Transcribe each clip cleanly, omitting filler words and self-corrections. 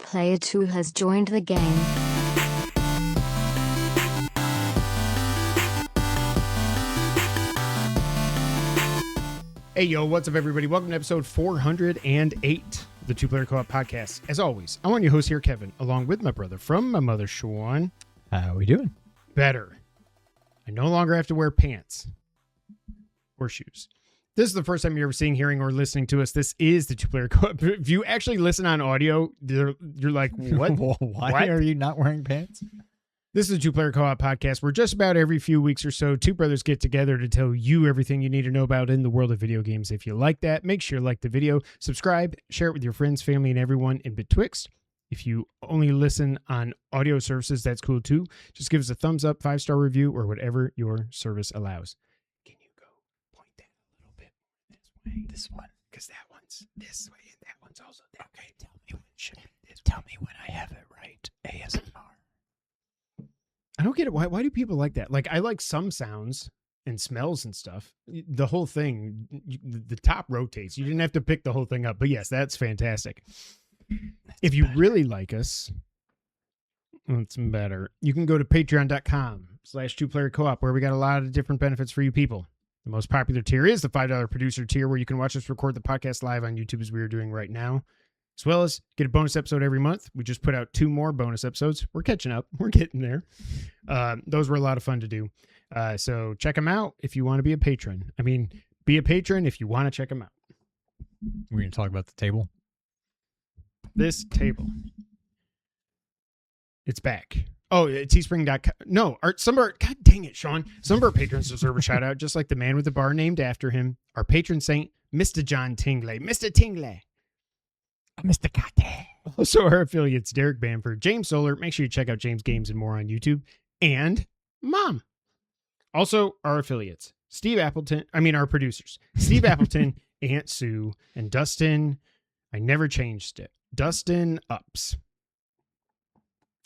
Player 2 has joined the game. Hey, yo, what's up, everybody? Welcome to episode 408 of the Two Player Co-op Podcast. As always, I'm your host here, Kevin, along with my brother from my mother, Sean. How we doing? Better. I no longer have to wear pants or shoes. This is the first time you're ever seeing, hearing, or listening to us. This is the Two Player Co-op. If you actually listen on audio, you're like, what? Why are you not wearing pants? This is a Two Player Co-op Podcast where just about every few weeks or so, two brothers get together to tell you everything you need to know about in the world of video games. If you like that, make sure you like the video, subscribe, share it with your friends, family, and everyone in betwixt. If you only listen on audio services, that's cool too. Just give us a thumbs up, 5-star review, or whatever your service allows. Can you go point that a little bit this way? This one. Because that one's this way and that one's also that way. Tell me when I have it right. ASMR. I don't get it. Why do people like that? Like, I like some sounds and smells and stuff. The whole thing, the top rotates. You didn't have to pick the whole thing up. But yes, that's fantastic. If you really like us, it's better. You can go to patreon.com/2playercoop, where we got a lot of different benefits for you people. The most popular tier is the $5 producer tier, where you can watch us record the podcast live on YouTube as we are doing right now, as well as get a bonus episode every month. We just put out 2 more bonus episodes. We're catching up. We're getting there. Those were a lot of fun to do. So check them out if you want to be a patron. I mean, be a patron if you want to check them out. We're going to talk about the table. This table. It's back. Oh, teespring.com. No, some of our, God dang it, Sean. Some of our patrons deserve a shout out, just like the man with the bar named after him. Our patron saint, Mr. John Tingley. Mr. Tingley. Mr. Kate. Also, our affiliates, Derek Bamford, James Solar. Make sure you check out James Games and more on YouTube. And Mom. Also, our affiliates, our producers, Steve Appleton, Aunt Sue, and Dustin. I never changed it. Dustin Ups.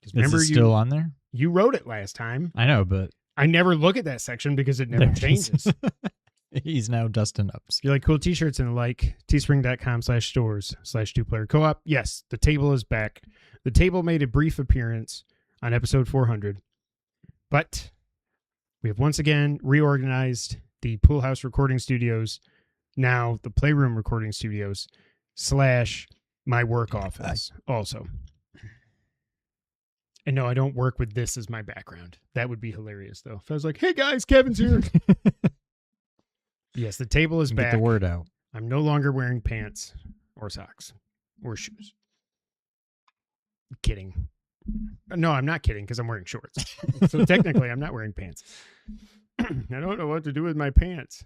Is it still on there? You wrote it last time. I know, but I never look at that section because it never changes. He's now Dustin Ups. If you like cool t-shirts and like teespring.com/stores/2playercoop. Yes, the table is back. The table made a brief appearance on episode 400, but we have once again reorganized the Pool House Recording Studios, now the Playroom Recording Studios / my work office also. And no, I don't work with this as my background. That would be hilarious, though. If I was like, hey guys, Kevin's here. Yes, the table is back. Get the word out. I'm no longer wearing pants or socks or shoes. Kidding. No, I'm not kidding because I'm wearing shorts. So technically, I'm not wearing pants. I don't know what to do with my pants.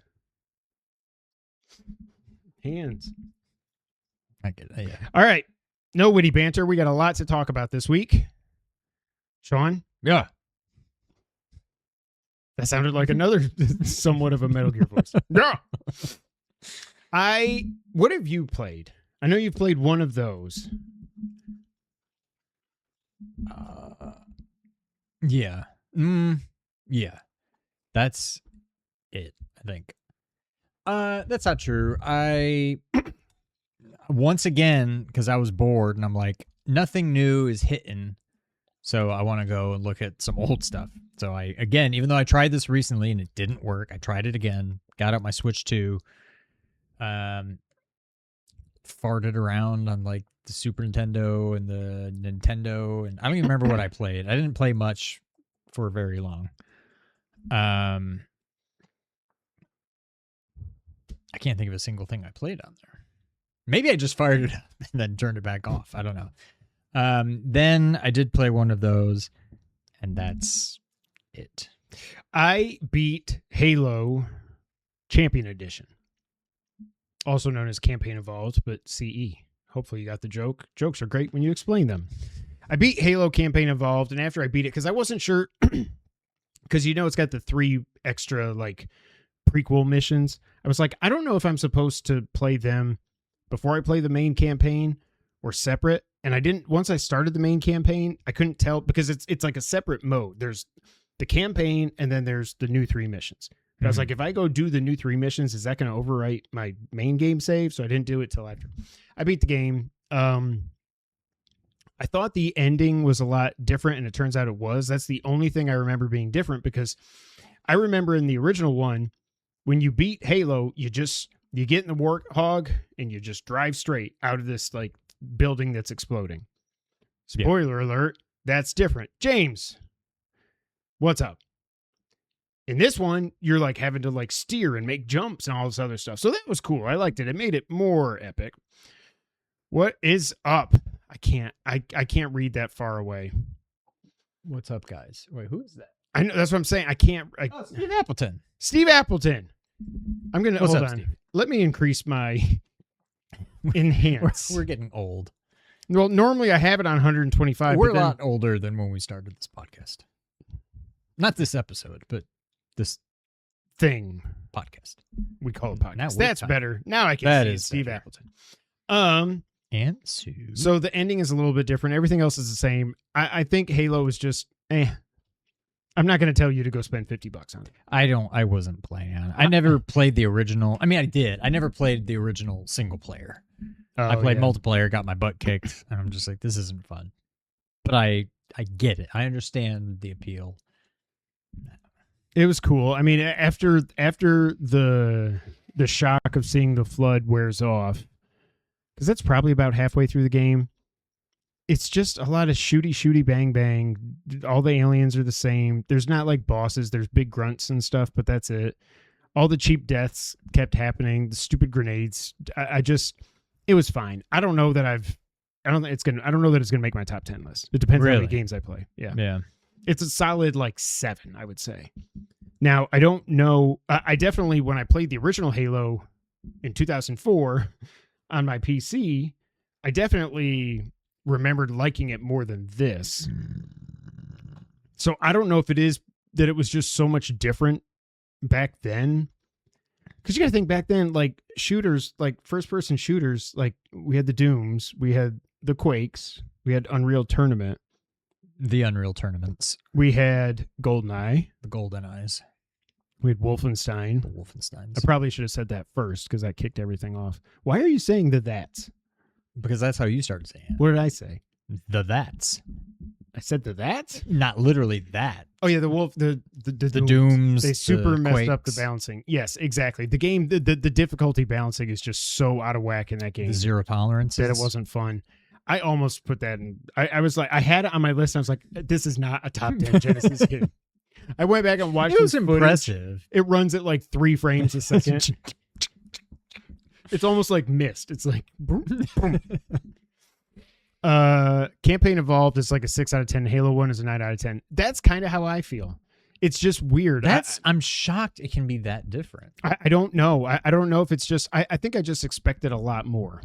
Hands. I get it. Yeah. All right. No witty banter. We got a lot to talk about this week. Sean? Yeah. That sounded like another somewhat of a Metal Gear voice. Yeah. What have you played? I know you've played one of those. Yeah. Yeah. That's it, I think. That's not true. Once again, because I was bored and I'm like, nothing new is hitting. So I want to go and look at some old stuff. So even though I tried this recently and it didn't work, I tried it again, got out my Switch 2, farted around on like the Super Nintendo and the Nintendo, and I don't even remember what I played. I didn't play much for very long. I can't think of a single thing I played on there. Maybe I just fired it up and then turned it back off. I don't know. Then I did play one of those, and that's it. I beat Halo Champion Edition, also known as Campaign Evolved, but CE. Hopefully you got the joke. Jokes are great when you explain them. I beat Halo Campaign Evolved, and after I beat it, because I wasn't sure, because it's got the 3 extra like prequel missions. I was like, I don't know if I'm supposed to play them before I play the main campaign or separate. And I didn't, once I started the main campaign, I couldn't tell because it's like a separate mode. There's the campaign and then there's the new 3 missions. But I was like, if I go do the new 3 missions, is that going to overwrite my main game save? So I didn't do it till after I beat the game. I I thought the ending was a lot different, and it turns out it was. That's the only thing I remember being different, because I remember in the original one, when you beat Halo, you get in the Warthog and you just drive straight out of this like building that's exploding. Spoiler alert, that's different. James, what's up? In this one, you're like having to like steer and make jumps and all this other stuff. So that was cool. I liked it. It made it more epic. What is up? I can't read that far away. What's up, guys? Wait, who is that? I know, that's what I'm saying. I can't. Steve Appleton. Steve Appleton. I'm gonna What's hold up, on. Steve? Let me increase my enhance. We're getting old. Well, normally I have it on 125. We're but a then, lot older than when we started this podcast. Not this episode, but this thing podcast. we call it podcast. Now we're That's talking. better. Now I can That see is Steve better. Appleton. And Sue. So the ending is a little bit different. Everything else is the same. I think Halo is just I'm not going to tell you to go spend $50 on it. I wasn't playing on it. I never played the original. I mean, I did. I never played the original single player. I played multiplayer, got my butt kicked, and I'm just like, this isn't fun. But I get it. I understand the appeal. It was cool. I mean, after the shock of seeing the flood wears off, because that's probably about halfway through the game, it's just a lot of shooty, bang, bang. All the aliens are the same. There's not like bosses. There's big grunts and stuff, but that's it. All the cheap deaths kept happening. The stupid grenades. It was fine. I don't know that it's gonna make my top 10 list. It depends on how many games I play. Yeah. Yeah. It's a solid like 7, I would say. Now, I don't know. I definitely, when I played the original Halo in 2004 on my PC, I definitely remembered liking it more than this. So I don't know if it is that it was just so much different back then. Because you got to think back then, like shooters, like first-person shooters, like we had the Dooms, we had the Quakes, we had Unreal Tournament. The Unreal Tournaments. We had GoldenEye. The Golden Eyes. We had Wolfenstein. The Wolfensteins. I probably should have said that first because that kicked everything off. Why are you saying the that's? Because that's how you started saying it. What did I say? The that's. I said the that's? Not literally that. Oh yeah, the Dooms. They super the messed up the Quakes, balancing. Yes, exactly. The game, the difficulty balancing is just so out of whack in that game The zero tolerance. that it wasn't fun. I almost put that in. I was like, I had it on my list. And I was like, this is not a top 10 Genesis game. I went back and watched. It was some footage. impressive. It runs at like 3 frames a second. It's almost like Myst. It's like boom, boom. Campaign Evolved is like a 6 out of 10. Halo 1 is a 9 out of 10. That's kind of how I feel. It's just weird. I'm shocked it can be that different. I don't know. I don't know if it's just I think I just expected a lot more.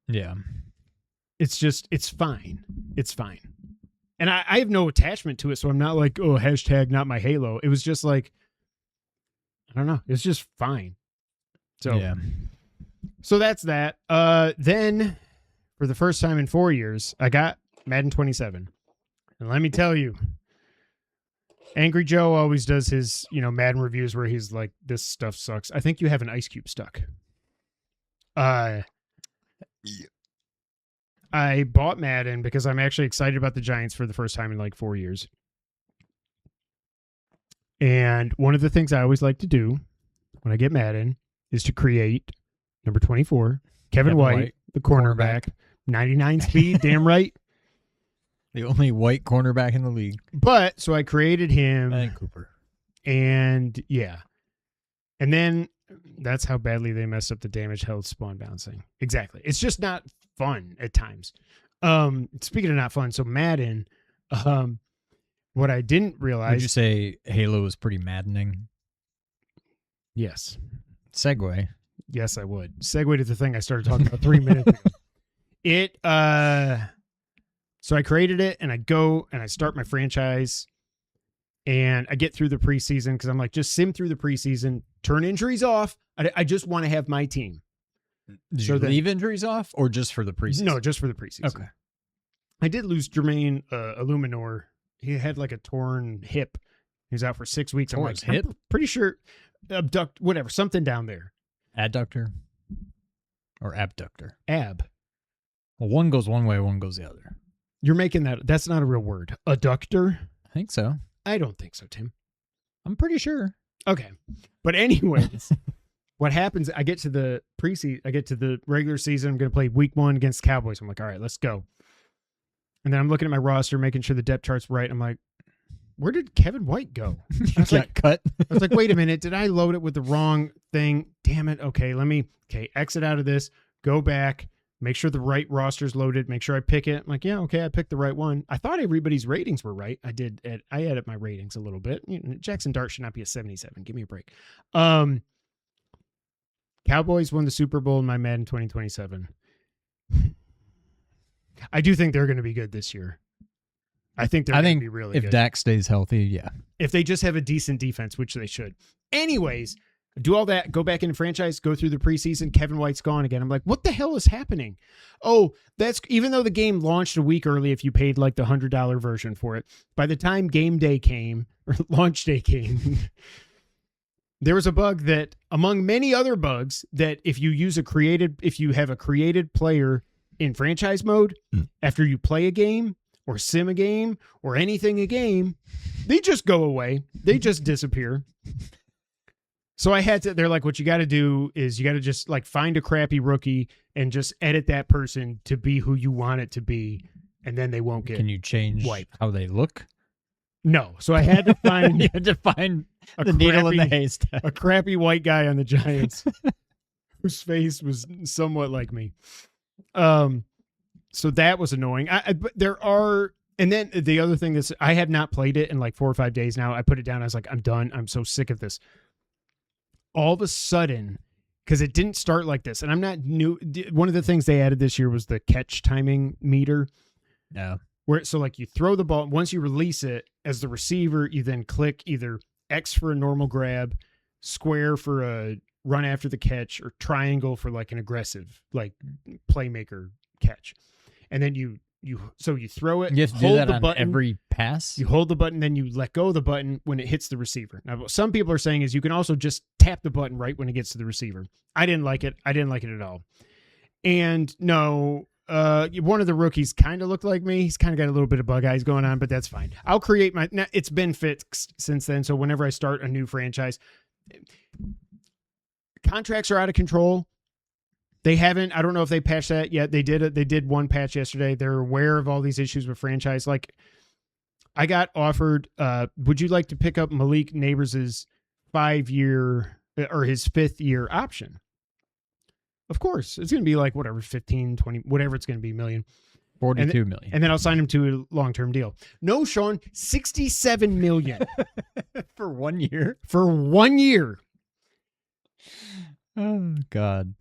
Yeah. It's fine. It's fine. And I have no attachment to it, so I'm not like, oh, hashtag not my Halo. It was just like, I don't know. It's just fine. So, yeah. So that's that. Then, for the first time in 4 years, I got Madden 27. And let me tell you, Angry Joe always does his, Madden reviews where he's like, this stuff sucks. I think you have an ice cube stuck. I bought Madden because I'm actually excited about the Giants for the first time in like 4 years. And one of the things I always like to do when I get Madden is to create number 24, Kevin White, the cornerback, 99 speed, damn right. The only white cornerback in the league. But so I created him. And Cooper. And yeah. And then that's how badly they messed up the damage held spawn bouncing. Exactly. It's just not fun at times. Speaking of not fun, so Madden, what I didn't realize. Would you say Halo was pretty maddening? Yes. Segue. Yes, I would. Segue to the thing I started talking about 3 minutes ago. So I created it and I go and I start my franchise and I get through the preseason because I'm like, just sim through the preseason, turn injuries off. I just want to have my team. Did you leave injuries off or just for the preseason? No, just for the preseason. Okay. I did lose Jermaine Illuminor. He had like a torn hip. He was out for 6 weeks. Torn hip? I'm pretty sure whatever, something down there. Adductor or abductor? Ab. Well, one goes one way, one goes the other. You're making that. That's not a real word. Adductor? I think so. I don't think so, Tim. I'm pretty sure. Okay. But anyways, what happens, I get to the preseason, I get to the regular season. I'm going to play week 1 against the Cowboys. I'm like, all right, let's go. And then I'm looking at my roster, making sure the depth chart's right. I'm like, where did Kevin White go? I was like, cut. I was like, wait a minute. Did I load it with the wrong thing? Damn it. Okay, exit out of this, go back, make sure the right roster's loaded, make sure I pick it. I'm like, yeah, okay, I picked the right one. I thought everybody's ratings were right. I added my ratings a little bit. Jackson Dart should not be a 77. Give me a break. Cowboys won the Super Bowl in my Madden 2027. I do think they're going to be good this year. I think they're going to be really good. If Dak stays healthy, yeah. If they just have a decent defense, which they should. Anyways, do all that, go back into franchise, go through the preseason. Kevin White's gone again. I'm like, what the hell is happening? Oh, that's even though the game launched a week early, if you paid like the $100 version for it, by the time game day came or launch day came, there was a bug that, among many other bugs, that if you have a created player in franchise mode, after you play a game or sim a game or anything a game, they just go away. They just disappear. So they're like, what you got to do is you got to just like find a crappy rookie and just edit that person to be who you want it to be. And then they won't get Can you change wiped. how they look? No. So I had to find, the needle in the haystack. A crappy white guy on the Giants whose face was somewhat like me. So that was annoying. But there are, and then the other thing is I had not played it in like 4 or 5 days now. I put it down. I was like, I'm done. I'm so sick of this. All of a sudden, because it didn't start like this, and I'm not new. One of the things they added this year was the catch timing meter. No. So like you throw the ball, once you release it as the receiver, you then click either X for a normal grab, square for a run after the catch, or triangle for like an aggressive, like playmaker catch. And then you throw it. You have to do that on every pass? You hold the button, then you let go of the button when it hits the receiver. Now, what some people are saying is you can also just tap the button right when it gets to the receiver. I didn't like it. I didn't like it at all. And no, one of the rookies kind of looked like me. He's kind of got a little bit of bug eyes going on, but that's fine. I'll create it's been fixed since then. So whenever I start a new franchise, contracts are out of control. They haven't, I don't know if they patched that yet. They did one patch yesterday. They're aware of all these issues with franchise. Like I got offered, would you like to pick up Malik Neighbors' 5-year or his 5th year option? Of course. It's going to be like whatever, 15, 20, whatever it's going to be, million. 42 million. And then I'll sign him to a long-term deal. No, Sean, 67 million. For 1 year? For 1 year. Oh, God.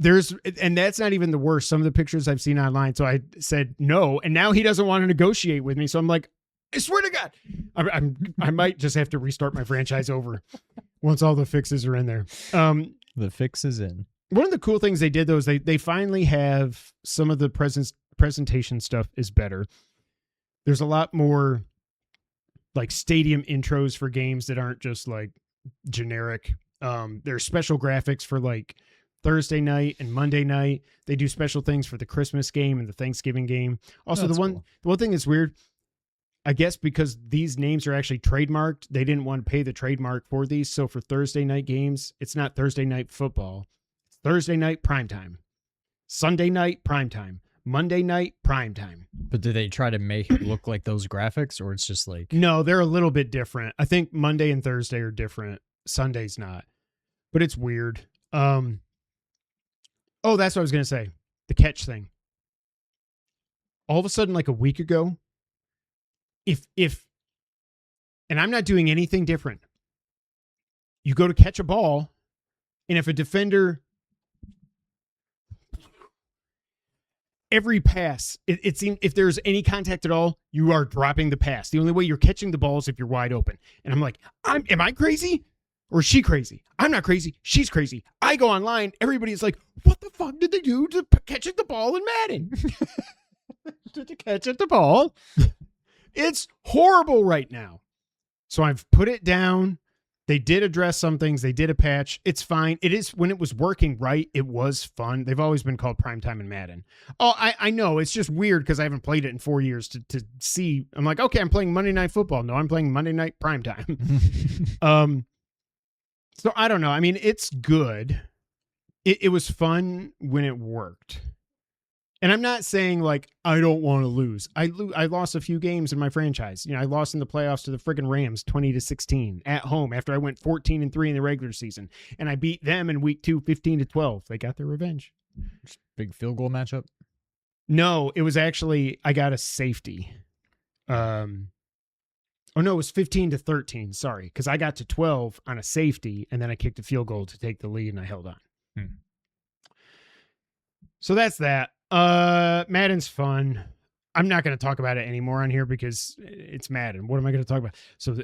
And that's not even the worst. Some of the pictures I've seen online. So I said no, and now he doesn't want to negotiate with me. So I'm like, I swear to God, I might just have to restart my franchise over once all the fixes are in there. The fix is in. One of the cool things they did, though, is they finally have some of the presentation stuff is better. There's a lot more like stadium intros for games that aren't just like generic. There's special graphics for like Thursday night and Monday night. They do special things for the Christmas game and the Thanksgiving game. Also, the one thing that's weird, I guess because these names are actually trademarked, they didn't want to pay the trademark for these. So for Thursday night games, it's not Thursday night football. It's Thursday night primetime. Sunday night primetime. Monday night primetime. But did they try to make it look like those graphics, or it's just like... No, they're a little bit different. I think Monday and Thursday are different. Sunday's not. But it's weird. Oh, that's what I was going to say. The catch thing. All of a sudden, like a week ago, and I'm not doing anything different. You go to catch a ball, and if a defender, every pass, it seems if there's any contact at all, you are dropping the pass. The only way you're catching the ball is if you're wide open. And I'm like, am I crazy? Or is she crazy? I'm not crazy. She's crazy. I go online. Everybody's like, what the fuck did they do to catching the ball in Madden? To catch at the ball? It's horrible right now. So I've put it down, They did address some things. They did a patch. It's fine. It is, when it was working right, it was fun. They've always been called primetime in Madden. Oh, I know. It's just weird because I haven't played it in 4 years to see. I'm like, okay, I'm playing Monday Night Football. No, I'm playing Monday Night Primetime. So I don't know. I mean, it's good. It was fun when it worked. And I'm not saying like I don't want to lose. I lost a few games in my franchise. You know, I lost in the playoffs to the friggin' Rams 20-16 at home after I went 14-3 in the regular season, and I beat them in week 2 15-12. They got their revenge. Big field goal matchup. No, it was actually I got a safety. Oh no, it was 15-13. Sorry, because I got to 12 on a safety, and then I kicked a field goal to take the lead, and I held on. So that's that. Madden's fun. I'm not going to talk about it anymore on here because it's Madden. What am I going to talk about? So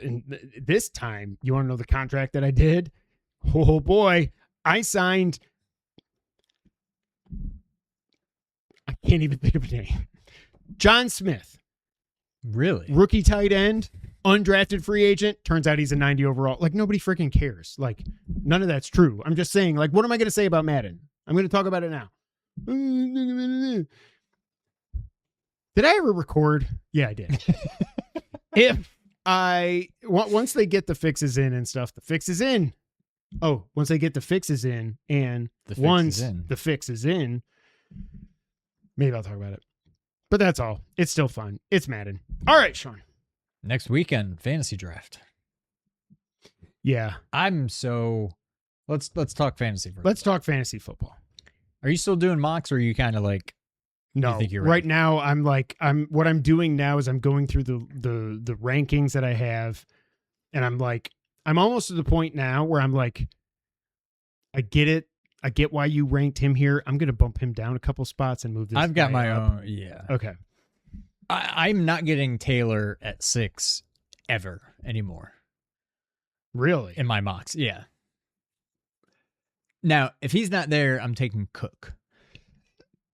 this time, you want to know the contract that I did? Oh boy, I signed. I can't even think of a name. John Smith. Really? Rookie tight end, undrafted free agent. Turns out he's a 90 overall. Like, nobody freaking cares. Like, none of that's true. I'm just saying, like, what am I going to say about Madden? I'm going to talk about it now. Did I ever record? Yeah, I did. Once they get the fixes in and stuff, the fix is in. Oh, once they get the fixes in and the fix is in, maybe I'll talk about it. But that's all. It's still fun. It's Madden. All right, Sean. Next weekend, fantasy draft. Yeah. Let's talk fantasy first. Let's talk fantasy football. Are you still doing mocks, or are you kind of like? No, you think you're right now what I'm doing now is I'm going through the rankings that I have, and I'm almost to the point now where I'm like, I get it. I get why you ranked him here. I'm going to bump him down a couple spots and move this. I've got my up. own. Yeah. Okay. I'm not getting Taylor at 6 ever anymore. Really? In my mocks. Yeah. Now, if he's not there, I'm taking Cook.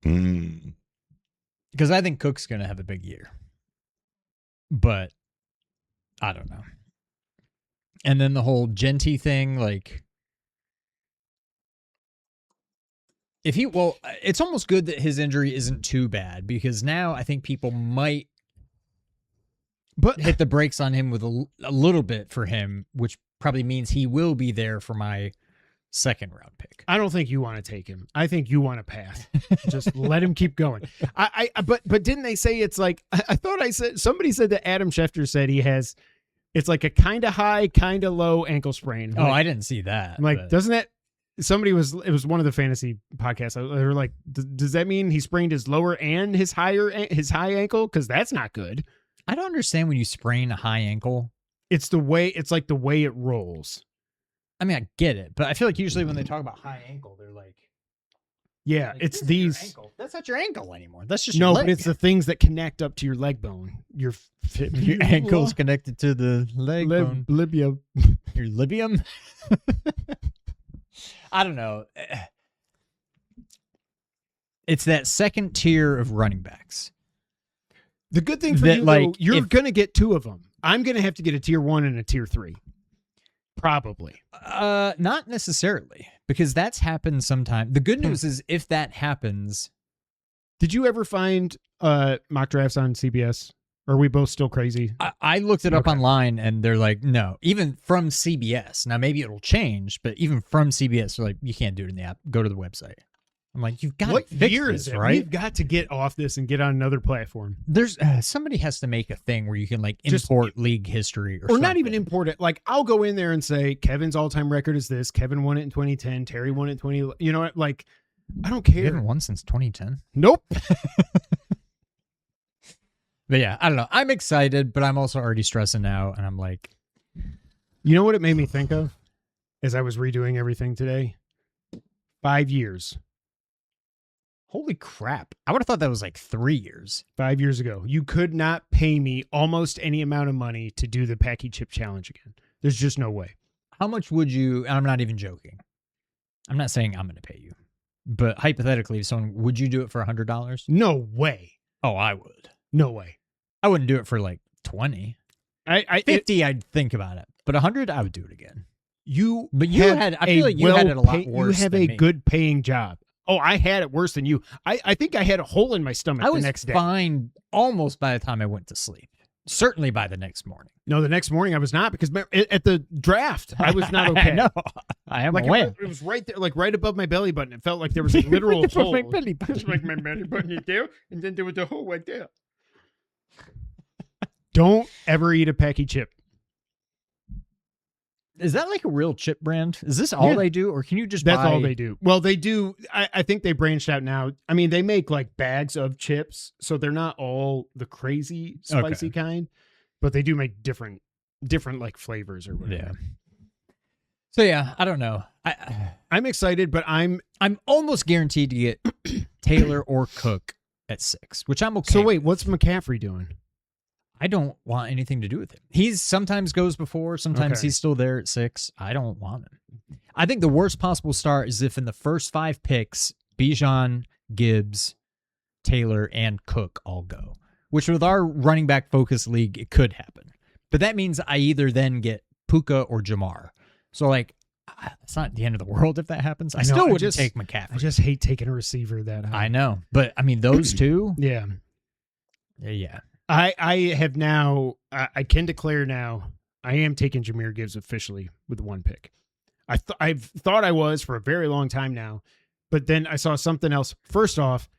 Because I think Cook's going to have a big year. But I don't know. And then the whole Genty thing, like, it's almost good that his injury isn't too bad, because now I think people might hit the brakes on him with a little bit for him, which probably means he will be there for my second round pick. I don't think you want to take him. I think you want to pass. Just let him keep going. But didn't they say it's like, I thought somebody said that Adam Schefter said it's like a kind of high, kind of low ankle sprain. Oh, I didn't see that. I'm like, doesn't that, it was one of the fantasy podcasts. They were like, does that mean he sprained his lower and his high ankle? Because that's not good. I don't understand when you sprain a high ankle. It's like the way it rolls. I mean, I get it, but I feel like usually when they talk about high ankle, they're like, yeah, it's these. That's not your ankle anymore. That's just no, your leg. but it's the things that connect up to your leg bone. Your ankle's connected to the leg bone. Libium. Your libium. I don't know. It's that second tier of running backs. The good thing for you, though, you're going to get 2 of them. I'm going to have to get a tier 1 and a tier 3. Probably. Not necessarily, because that's happened sometime. The good news is if that happens. Did you ever find mock drafts on CBS? Or are we both still crazy? I looked it up online, and they're like, no, even from CBS. Now, maybe it'll change, but even from CBS, they're like, you can't do it in the app. Go to the website. I'm like, you've got to fix this, right? We've got to get off this and get on another platform. There's somebody has to make a thing where you can like import league history or something. Not even import it. Like, I'll go in there and say, Kevin's all-time record is this. Kevin won it in 2010. Terry won it in 20. You know what? Like, I don't care. You haven't won since 2010? Nope. But yeah, I don't know. I'm excited, but I'm also already stressing out, and I'm like, you know what it made me think of as I was redoing everything today? 5 years. Holy crap. I would have thought that was like 3 years. 5 years ago. You could not pay me almost any amount of money to do the Packy Chip Challenge again. There's just no way. How much would you, and I'm not even joking. I'm not saying I'm going to pay you. But hypothetically, would you do it for $100? No way. Oh, I would. No way. I wouldn't do it for like 20. 50, I'd think about it. But 100, I would do it again. But you had, I feel like you had it a lot worse. You have than a me. good paying job. Oh, I had it worse than you. I think I had a hole in my stomach the next day. I was fine almost by the time I went to sleep. Certainly by the next morning. No, the next morning I was not, because at the draft I was not okay. I know. I am aware. It was right there, like right above my belly button. It felt like there was a literal hole. My belly button. Just like my belly button is there, and then there was a hole right there. Don't ever eat a Packy chip. Is that like a real chip brand? Is this all they do, or can you just That's buy... all they do. Well, they do. I think they branched out now. I mean, they make like bags of chips, so they're not all the crazy spicy kind, but they do make different like flavors or whatever. Yeah. So yeah, I don't know. I'm excited, but I'm almost guaranteed to get Taylor or Cook at 6, which I'm okay. So wait, with. what's McCaffrey doing? I don't want anything to do with him. He's sometimes goes before, sometimes he's still there at 6. I don't want him. I think the worst possible start is if in the first 5 picks, Bijan, Gibbs, Taylor, and Cook all go, which with our running back focus league, it could happen. But that means I either then get Puka or Jamar. So like, it's not the end of the world if that happens. I still wouldn't take McCaffrey. I just hate taking a receiver that high. I know. But I mean, those two. Yeah. Yeah. I have now, I can declare now, I am taking Jahmyr Gibbs officially with 1 pick. I've thought I was for a very long time now, but then I saw something else. First off,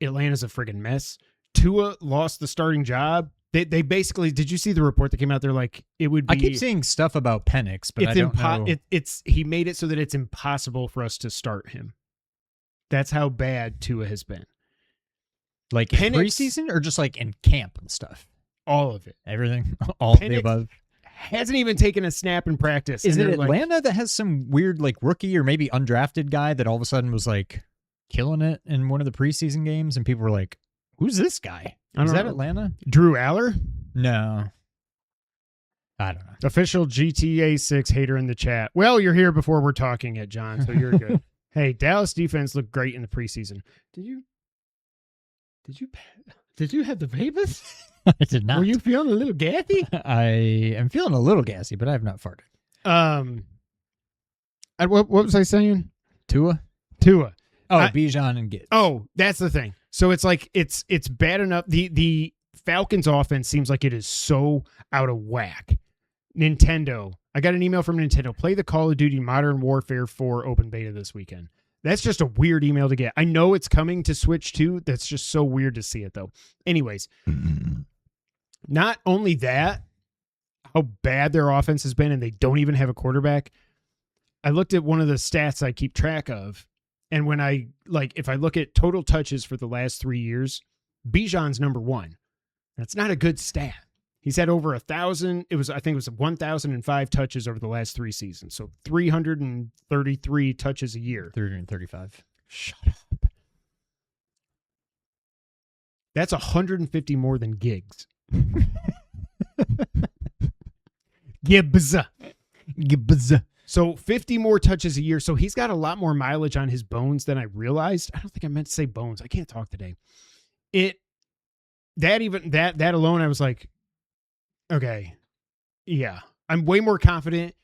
Atlanta's a friggin' mess. Tua lost the starting job. They basically, did you see the report that came out there? Like, it would be. I keep seeing stuff about Penix, but I don't know. He made it so that it's impossible for us to start him. That's how bad Tua has been. Like in preseason or just like in camp and stuff? All of it. Everything? All of the above? Hasn't even taken a snap in practice. Is it Atlanta that has some weird like rookie or maybe undrafted guy that all of a sudden was like killing it in one of the preseason games and people were like, who's this guy? Is that Atlanta? Drew Aller? No. I don't know. Official GTA 6 hater in the chat. Well, you're here before we're talking it, John, so you're good. Hey, Dallas defense looked great in the preseason. Did you have the vapors? I did not. Were you feeling a little gassy? I am feeling a little gassy, but I have not farted. What was I saying? Tua. Oh, Bijan and Gibbs. Oh, that's the thing. So it's like it's bad enough. The Falcons offense seems like it is so out of whack. Nintendo. I got an email from Nintendo. Play the Call of Duty Modern Warfare 4 open beta this weekend. That's just a weird email to get. I know it's coming to Switch too. That's just so weird to see it though. Anyways, not only that, how bad their offense has been and they don't even have a quarterback. I looked at one of the stats I keep track of. And when if I look at total touches for the last 3 years, Bijan's number 1. That's not a good stat. He's had over 1,000. I think it was 1,005 touches over the last 3 seasons. So 333 touches a year. 335. Shut up. That's 150 more than Giggs. Gibbs. So 50 more touches a year. So he's got a lot more mileage on his bones than I realized. I don't think I meant to say bones. I can't talk today. That alone, I was like, okay, yeah. I'm way more confident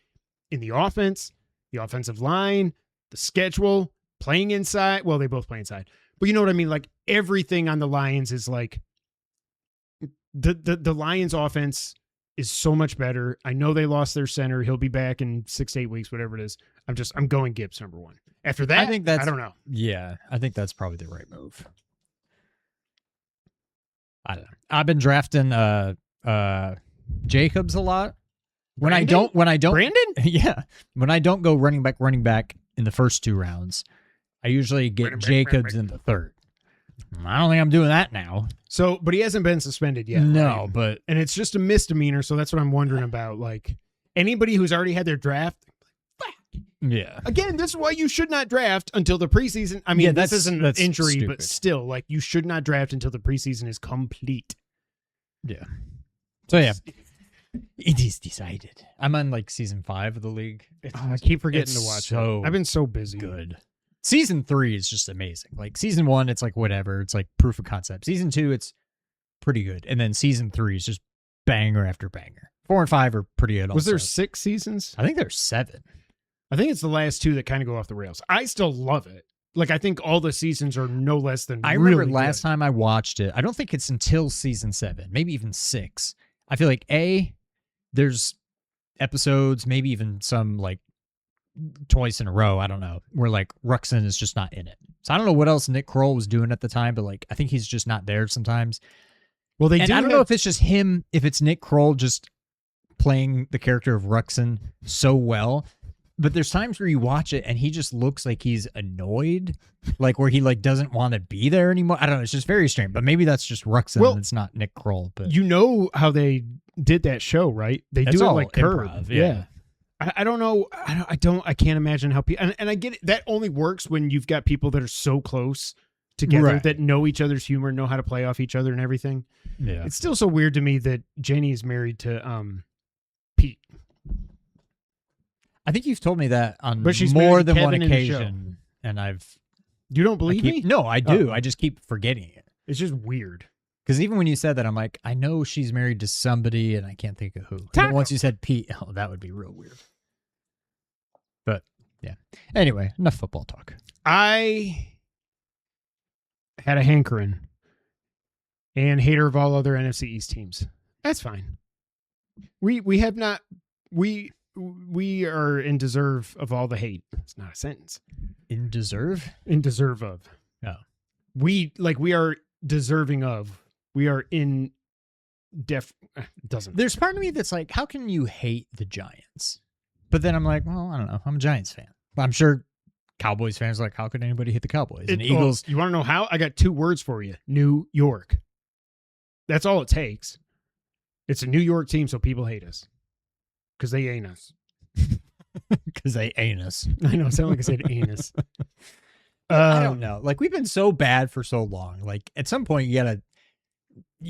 in the offense, the offensive line, the schedule, playing inside. Well, they both play inside. But you know what I mean? Like everything on the Lions is like the Lions offense is so much better. I know they lost their center. He'll be back in 6 to 8 weeks, whatever it is. I'm going Gibbs number 1. After that, I don't know. Yeah, I think that's probably the right move. I don't know. I've been drafting Jacobs a lot. When I don't Brandon? Yeah. When I don't go running back in the first 2 rounds, I usually get Jacobs in the 3rd. I don't think I'm doing that now. So, but he hasn't been suspended yet. No, right? And it's just a misdemeanor, so that's what I'm wondering about. Like anybody who's already had their draft. Yeah. Again, this is why you should not draft until the preseason. I mean, this isn't an injury, stupid. But still, like you should not draft until the preseason is complete. Yeah. So yeah, it is decided. I'm on like season 5 of the league. I keep forgetting to watch it. I've been so busy. Good. Season 3 is just amazing. Like season 1, it's like whatever. It's like proof of concept. Season 2, it's pretty good, and then season 3 is just banger after banger. 4 and 5 are pretty good. Was there 6 seasons? I think there's 7. I think it's the last 2 that kind of go off the rails. I still love it. Like, I think all the seasons are no less than I really remember last good. time I watched it, I don't think it's until season 7, maybe even 6. I feel like there's episodes, maybe even some like twice in a row, I don't know, where like Ruxin is just not in it. So I don't know what else Nick Kroll was doing at the time, but like I think he's just not there sometimes. Well, I don't know if it's just him, if it's Nick Kroll just playing the character of Ruxin so well. But there's times where you watch it and he just looks like he's annoyed, like where he like doesn't want to be there anymore. I don't know. It's just very strange. But maybe that's just Ruxin. Well, it's not Nick Kroll. But you know how they did that show, right? They do it like Curb. Improv, Yeah. I don't know. I can't imagine how people. And I get it. That only works when you've got people that are so close together Right. that know each other's humor, know how to play off each other and everything. Yeah. It's still so weird to me that Jenny is married to Pete. I think you've told me that on But she's more married than Kevin one in the show. occasion, and You don't believe me? No, I do. Oh. I just keep forgetting it. It's just weird. Because even when you said that, I'm like, I know she's married to somebody, and I can't think of who. And Taco. then once you said Pete, oh, that would be real weird. But yeah. Anyway, enough football talk. I had a hankering and hater of all other NFC East teams. That's fine. We have not we are in deserve of all the hate. It's not a sentence. In deserve? In deserve of. Oh. We are deserving of. We are in doesn't. There's part of me that's like, how can you hate the Giants? But then I'm like, well, I don't know. I'm a Giants fan. But I'm sure Cowboys fans are like, how could anybody hate the Cowboys? And Eagles. You want to know how? I got 2 words for you. New York. That's all it takes. It's a New York team, so people hate us. Because they ain't us. Because they anus. I know, it sounded like I said anus. I don't know. Like, we've been so bad for so long. Like, at some point, you gotta.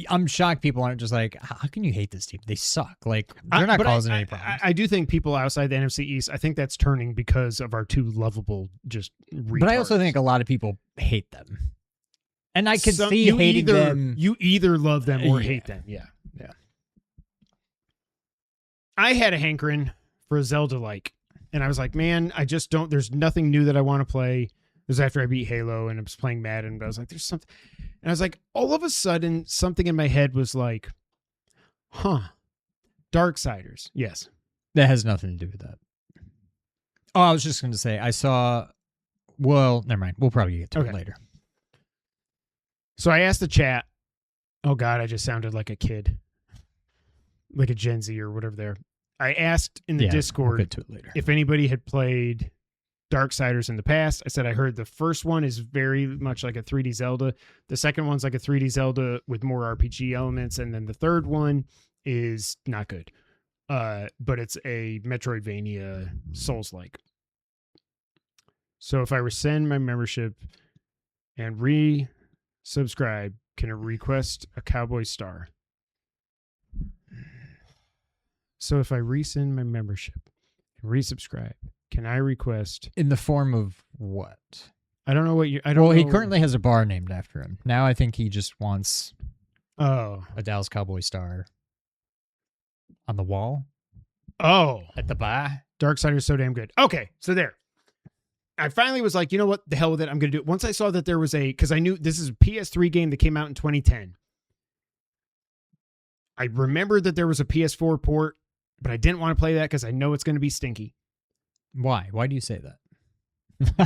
I'm shocked people aren't just like, how can you hate this team? They suck. Like, they're not causing any problems. I do think people outside the NFC East, I think that's turning because of our 2 lovable just retards. But I also think a lot of people hate them. And I could see hating them. You either love them or Yeah. hate them. Yeah. Yeah. I had a hankering for a Zelda-like. And I was like, man, I just don't. There's nothing new that I want to play. It was after I beat Halo and I was playing Madden. But I was like, there's something. And I was like, all of a sudden, something in my head was like, Darksiders. Yes. That has nothing to do with that. Oh, I was just going to say, I saw. Well, never mind. We'll probably get to it later. So I asked the chat. Oh, God, I just sounded like a kid. Like a Gen Z or whatever there. I asked in the Discord we'll get to it later. if anybody had played Darksiders in the past. I said I heard the first one is very much like a 3D Zelda. The second one's like a 3D Zelda with more RPG elements. And then the third one is not good. But it's a Metroidvania Souls-like. So if I rescind my membership and resubscribe, can I request a cowboy star? So if I rescind my membership and resubscribe, can I request In the form of what? I don't know what you. I don't. Well, know. he currently has a bar named after him. Now I think he just wants Oh. a Dallas Cowboy star on the wall Oh. at the bar. Darksiders is so damn good. Okay, so there. I finally was like, you know what? The hell with it. I'm going to do it. Once I saw that there was because I knew this is a PS3 game that came out in 2010. I remembered that there was a PS4 port, but I didn't want to play that because I know it's going to be stinky. Why? Why do you say that?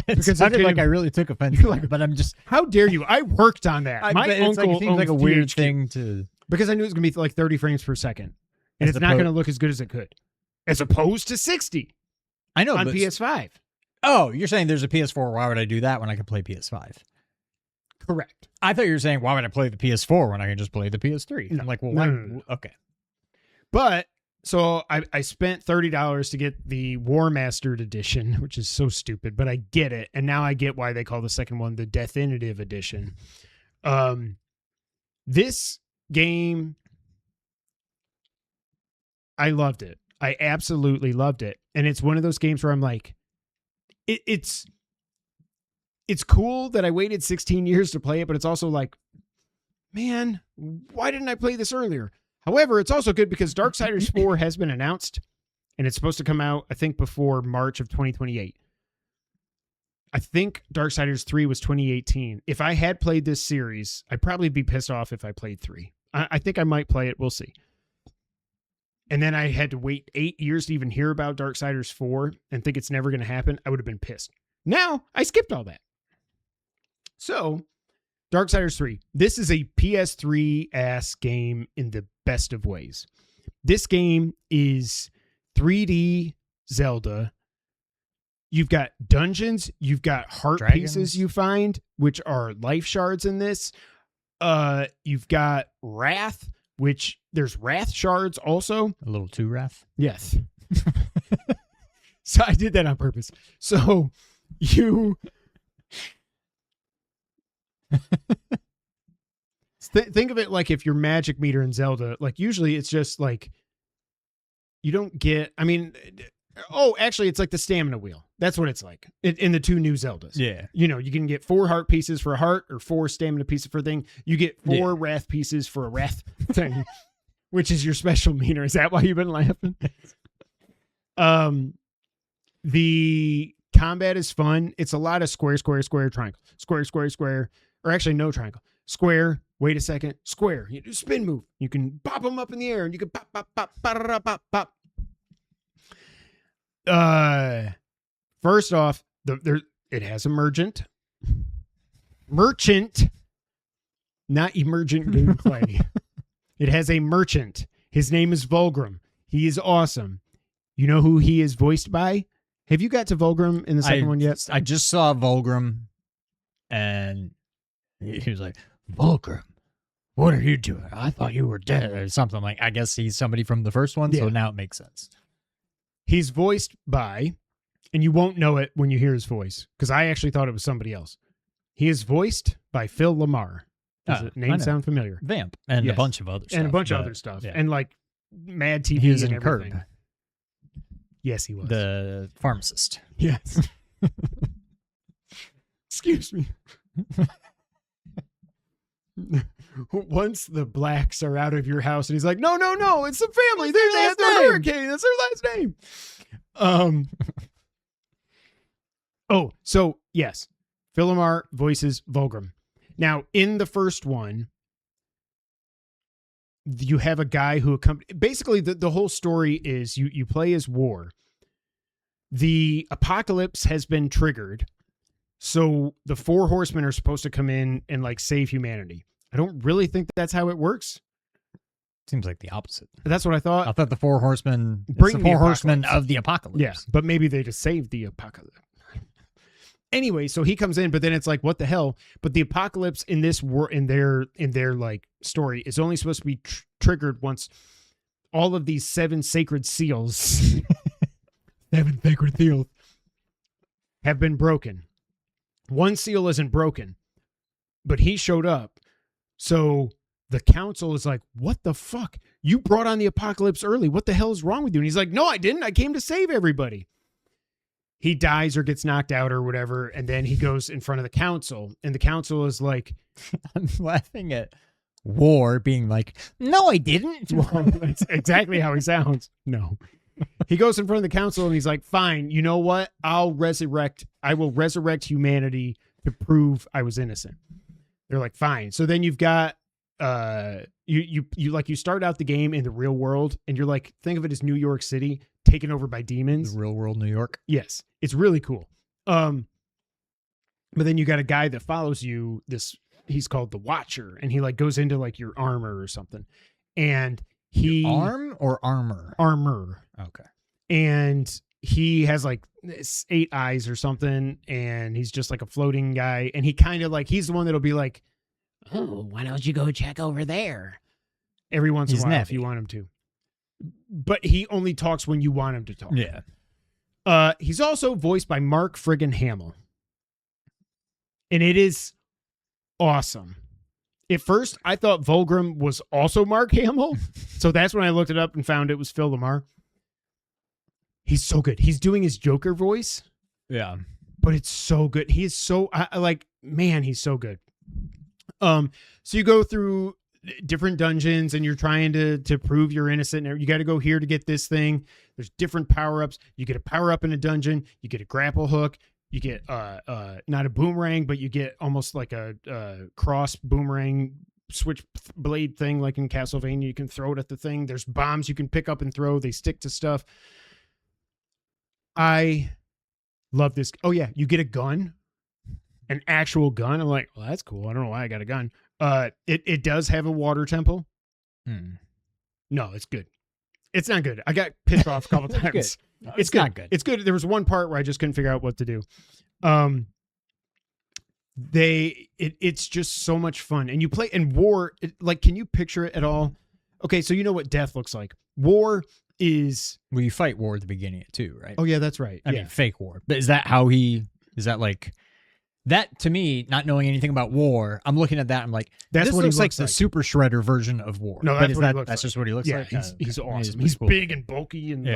It Because sounded it like came- I really took offense You're to like, that, but I'm just. How dare you? I worked on that. My but uncle it seems like a owns weird THQ. thing to. Because I knew it was going to be like 30 frames per second. And As it's not oppo- going to look as good as it could. As opposed to 60 I know, on but PS5. oh, you're saying there's a PS4. Why would I do that when I can play PS5? Correct. I thought you were saying, why would I play the PS4 when I can just play the PS3? No. I'm like, well, No, why? no, no. Okay. But, so I spent $30 to get the War Mastered edition, which is so stupid, but I get it. And now I get why they call the second one the Definitive Edition. This game, I loved it. I absolutely loved it. And it's one of those games where I'm like, it's cool that I waited 16 years to play it, but it's also like, man, why didn't I play this earlier? However, it's also good because Darksiders 4 has been announced, and it's supposed to come out, I think, before March of 2028. I think Darksiders 3 was 2018. If I had played this series, I'd probably be pissed off if I played 3. I think I might play it. We'll see. And then I had to wait 8 years to even hear about Darksiders 4 and think it's never going to happen. I would have been pissed. Now, I skipped all that. So, Darksiders 3. This is a PS3-ass game in the best of ways. This game is 3D Zelda. You've got dungeons. You've got heart pieces you find, which are life shards in this. You've got Wrath, which there's Wrath shards also. A little too Wrath? Yes. So I did that on purpose. So you... think of it like if your magic meter in Zelda, like usually it's just like you don't get, I mean, oh, actually it's like the stamina wheel. That's what it's like in the 2 new Zeldas. Yeah. You know, you can get 4 heart pieces for a heart or 4 stamina pieces for a thing. You get 4 wrath pieces for a wrath thing, which is your special meter. Is that why you've been laughing? The combat is fun. It's a lot of square, triangle, square, or actually no triangle. Square, wait a second, square. You do spin move. You can pop them up in the air and you can pop. First off, it has a merchant, not emergent gameplay. It has a merchant. His name is Vulgrim. He is awesome. You know who he is voiced by? Have you got to Vulgrim in the second one yet? I just saw Vulgrim, and he was like, Vulgrim, what are you doing? I thought you were dead, or something. Like, I guess he's somebody from the first one, so now it makes sense. He's voiced by, and you won't know it when you hear his voice, because I actually thought it was somebody else. He is voiced by Phil Lamar. Does the name sound familiar? Vamp, and a bunch of other stuff. And a bunch of other stuff. Yeah. And like Mad TV he was and in everything. Curb. Yes, he was. The pharmacist. Yes. Excuse me. Once the blacks are out of your house and he's like, no, it's the family. They're Hurricane. That's their last name. Oh, so yes, Phil Lamar voices Vulgrim. Now, in the first one, you have a guy who basically the whole story is you play as war. The apocalypse has been triggered. So the 4 horsemen are supposed to come in and like save humanity. I don't really think that's how it works. Seems like the opposite. That's what I thought. I thought the 4 horsemen bring the 4 horsemen of the apocalypse. Yeah, but maybe they just saved the apocalypse. Anyway, so he comes in, but then it's like, what the hell? But the apocalypse in this in their like story is only supposed to be triggered once all of these 7 sacred seals, 7 sacred seals, have been broken. 1 seal isn't broken, but he showed up. So the council is like, what the fuck? You brought on the apocalypse early. What the hell is wrong with you? And he's like, no, I didn't. I came to save everybody. He dies or gets knocked out or whatever, and then he goes in front of the council, and the council is like... I'm laughing at War being like, no, I didn't. Well, that's exactly how he sounds. No. He goes in front of the council, and he's like, fine, you know what? I will resurrect humanity to prove I was innocent. They're like, fine. So then you've got... you start out the game in the real world, and you're like, think of it as New York City taken over by demons. The real world New York. Yes, it's really cool. But then you got a guy that follows you. He's called the Watcher, and he like goes into like your armor or something. And your arm or armor? Armor. Okay. And he has like 8 eyes or something, and he's just like a floating guy. And he kind of like he's the one that'll be like, oh, why don't you go check over there? Every once in a while, if you want him to. But he only talks when you want him to talk. Yeah. He's also voiced by Mark friggin' Hamill. And it is awesome. At first, I thought Vulgrim was also Mark Hamill. So that's when I looked it up and found it was Phil Lamar. He's so good. He's doing his Joker voice. Yeah. But it's so good. He is so, he's so good. So you go through different dungeons, and you're trying to prove you're innocent. You got to go here to get this thing. There's different power-ups. You get a power-up in a dungeon. You get a grapple hook. You get not a boomerang, but you get almost like a cross boomerang switch blade thing like in Castlevania. You can throw it at the thing. There's bombs you can pick up and throw. They stick to stuff. I love this. Oh yeah, you get a gun, an actual gun. I'm like, well, that's cool. I don't know why I got a gun. It does have a water temple. No, it's good. It's not good. I got pissed off a couple times. No, it's not good. It's good. There was one part where I just couldn't figure out what to do. It's just so much fun. And you play in War, like, can you picture it at all? Okay, so you know what death looks like. War is... Well, you fight War at the beginning too, right? Oh, yeah, that's right. I mean, fake War. But is that like... That, to me, not knowing anything about War, I'm looking at that, I'm like, that's this what looks he like looks the like. Super Shredder version of War. No, that's what he looks that's like. just what he looks like? He's awesome. He's He's cool. big and bulky and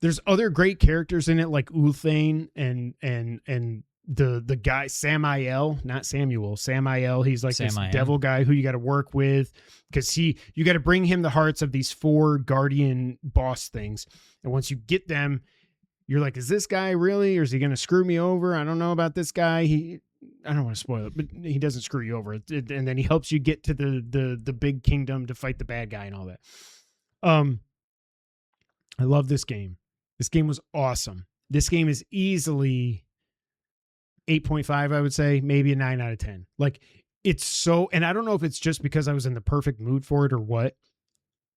there's other great characters in it like Ulthane and the guy Samael, not Samuel, Samael. He's like this devil guy who you got to work with because you got to bring him the hearts of these 4 guardian boss things. And once you get them, you're like, is this guy really, or is he going to screw me over? I don't know about this guy. I don't want to spoil it, but he doesn't screw you over. And then he helps you get to the big kingdom to fight the bad guy and all that. I love this game. This game was awesome. This game is easily 8.5, I would say, maybe a 9 out of 10. Like, it's so, and I don't know if it's just because I was in the perfect mood for it or what,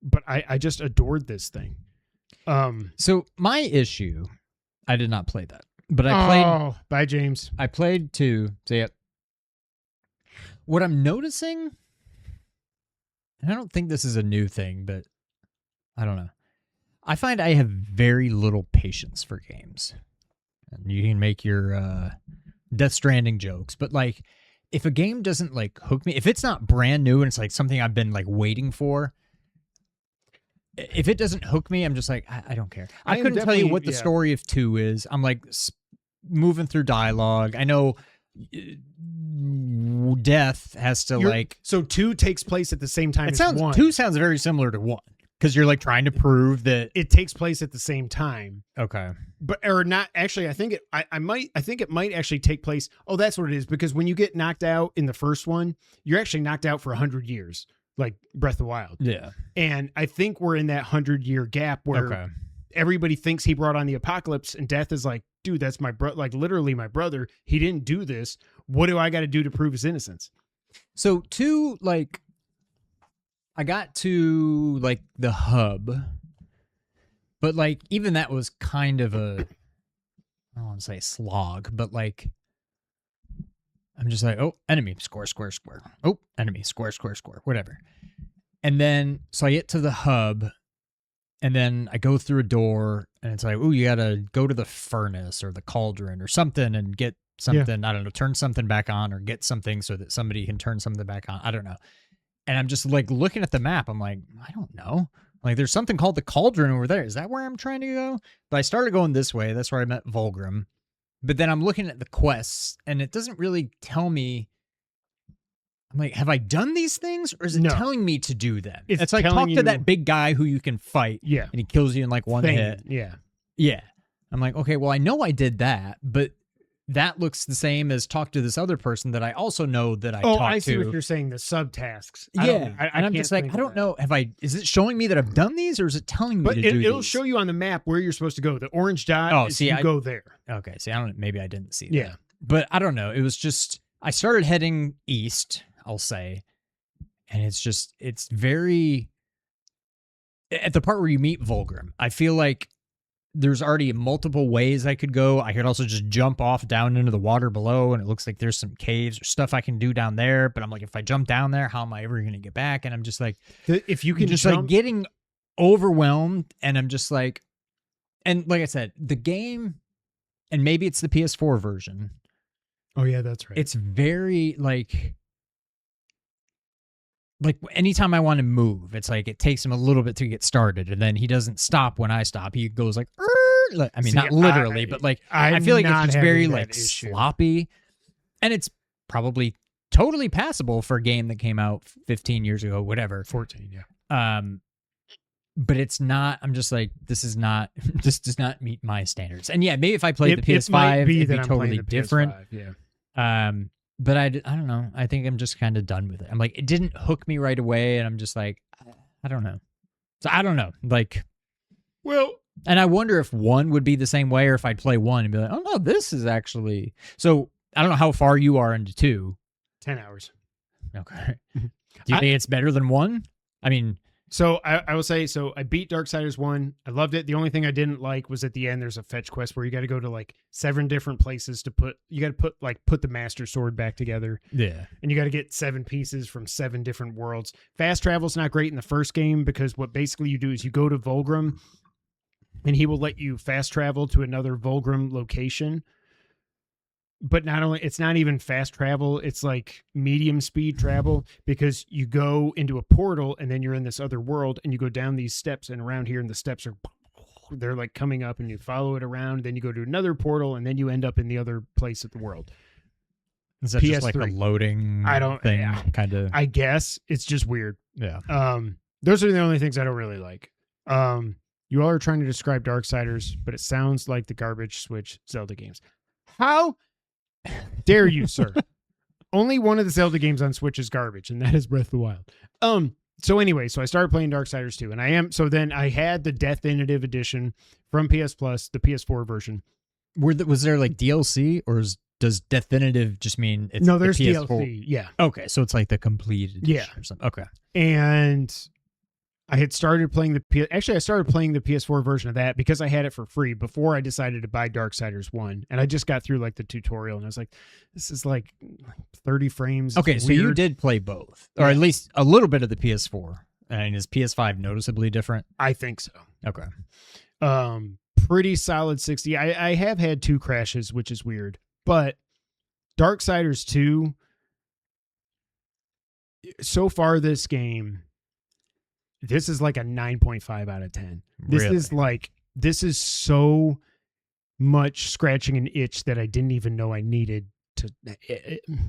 but I just adored this thing. So my issue, I did not play that, but I played. Oh, bye, James. I played 2. So yeah. What I'm noticing, and I don't think this is a new thing, but I don't know. I find I have very little patience for games. And you can make your Death Stranding jokes, but like, if a game doesn't like hook me, if it's not brand new and it's like something I've been like waiting for, if it doesn't hook me, I'm just like, I don't care. I couldn't tell you what the story of 2 is. I'm like moving through dialogue. I know Death has to So 2 takes place at the same time as 1. 2 sounds very similar to 1 because you're like trying to prove that it takes place at the same time. Okay. But or not actually, I think it might actually take place. Oh, that's what it is, because when you get knocked out in the first one, you're actually knocked out for 100 years. Like Breath of the Wild. Yeah. And I think we're in that 100-year gap where everybody thinks he brought on the apocalypse, and Death is like, dude, that's my brother, like literally my brother. He didn't do this. What do I got to do to prove his innocence? So 2, like, I got to like the hub, but like even that was kind of I don't want to say slog, but like, I'm just like, oh, enemy, square, square, square. Oh, enemy, square, square, square, whatever. And then, so I get to the hub, and then I go through a door, and it's like, oh, you got to go to the furnace or the cauldron or something and get something, I don't know, turn something back on or get something so that somebody can turn something back on. I don't know. And I'm just like looking at the map. I'm like, I don't know. Like, there's something called the cauldron over there. Is that where I'm trying to go? But I started going this way. That's where I met Vulgrim. But then I'm looking at the quests, and it doesn't really tell me. I'm like, have I done these things, or is it telling me to do them? It's like, talk to that big guy who you can fight, and he kills you in like one hit. Yeah. I'm like, okay, well, I know I did that, but that looks the same as talk to this other person that I also know that I talked to. Oh, I see what you're saying, the subtasks. Yeah. And I'm just like, I don't know. Is it showing me that I've done these, or is it telling me to do these? It'll show you on the map where you're supposed to go. The orange dot, go there. Okay, see, maybe I didn't see that. Yeah. But I don't know. It was just, I started heading east, I'll say, and it's very, at the part where you meet Vulgrim, I feel like there's already multiple ways I could go. I could also just jump off down into the water below, and it looks like there's some caves or stuff I can do down there. But I'm like, if I jump down there, how am I ever going to get back? And I'm just like, if you can just like getting overwhelmed. And I'm just like, and like I said, the game, and maybe it's the PS4 version. Oh yeah, that's right. It's very like anytime I want to move, it's like it takes him a little bit to get started, and then he doesn't stop when I stop. He goes like, I mean, not literally, but like I feel like it's just very like sloppy, and it's probably totally passable for a game that came out 15 years ago, whatever. 14, yeah. But it's not. I'm just like, this does not meet my standards. And yeah, maybe if I played the PS5, it might be it'd that be I'm totally playing the different. PS5, yeah. But I don't know. I think I'm just kind of done with it. I'm like, it didn't hook me right away, and I'm just like, I don't know. So I don't know. Like, well, and I wonder if 1 would be the same way, or if I'd play 1 and be like, oh no, this is actually. So I don't know how far you are into 2. 10 hours. Okay. Do you think it's better than 1? I mean. So I will say, so I beat Darksiders 1. I loved it. The only thing I didn't like was at the end, there's a fetch quest where you got to go to like 7 different places to put the Master Sword back together. Yeah. And you got to get 7 pieces from 7 different worlds. Fast travel's not great in the first game because what basically you do is you go to Volgrim and he will let you fast travel to another Volgrim location. But not only, it's not even fast travel, it's like medium speed travel, because you go into a portal and then you're in this other world and you go down these steps and around here and the steps they're like coming up and you follow it around. Then you go to another portal and then you end up in the other place of the world. Is that just like a loading thing? Kind of. I guess it's just weird. Yeah. Those are the only things I don't really like. You all are trying to describe Darksiders, but it sounds like the garbage Switch Zelda games. How dare you, sir? Only one of the Zelda games on Switch is garbage, and that is Breath of the Wild. So anyway, so I started playing Darksiders 2, so then I had the Definitive Edition from PS Plus, the PS4 version. Was there like DLC, or does Definitive just mean it's no? There's the PS4? DLC, yeah. Okay, so it's like the complete edition or something. Okay. And I had started playing I started playing the PS4 version of that because I had it for free before I decided to buy Darksiders 1. And I just got through like the tutorial and I was like, this is like 30 frames. Okay, so you did play both, or at least a little bit of the PS4. And is PS5 noticeably different? I think so. Okay. Pretty solid 60. I have had 2 crashes, which is weird. But Darksiders 2, so far this game, this is like a 9.5 out of 10. This is so much scratching an itch that I didn't even know I needed to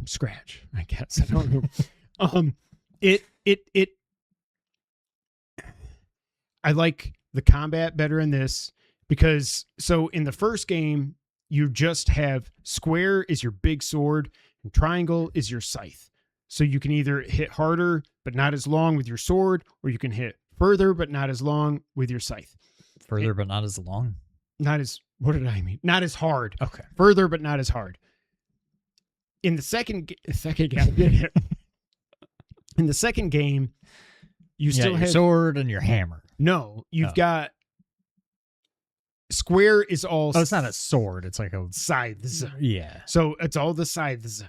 scratch, I guess. I don't know. I like the combat better in this because so in the first game, you just have square is your big sword and triangle is your scythe. So you can either hit harder, but not as long with your sword, or you can hit further, but not as long with your scythe. Further, but not as long? What did I mean? Not as hard. Okay. Further, but not as hard. In the second game, in the second game, you still have your sword and your hammer. No, you've got square is all. Oh, it's not a sword. It's like a scythes. Yeah. So it's all the scythes.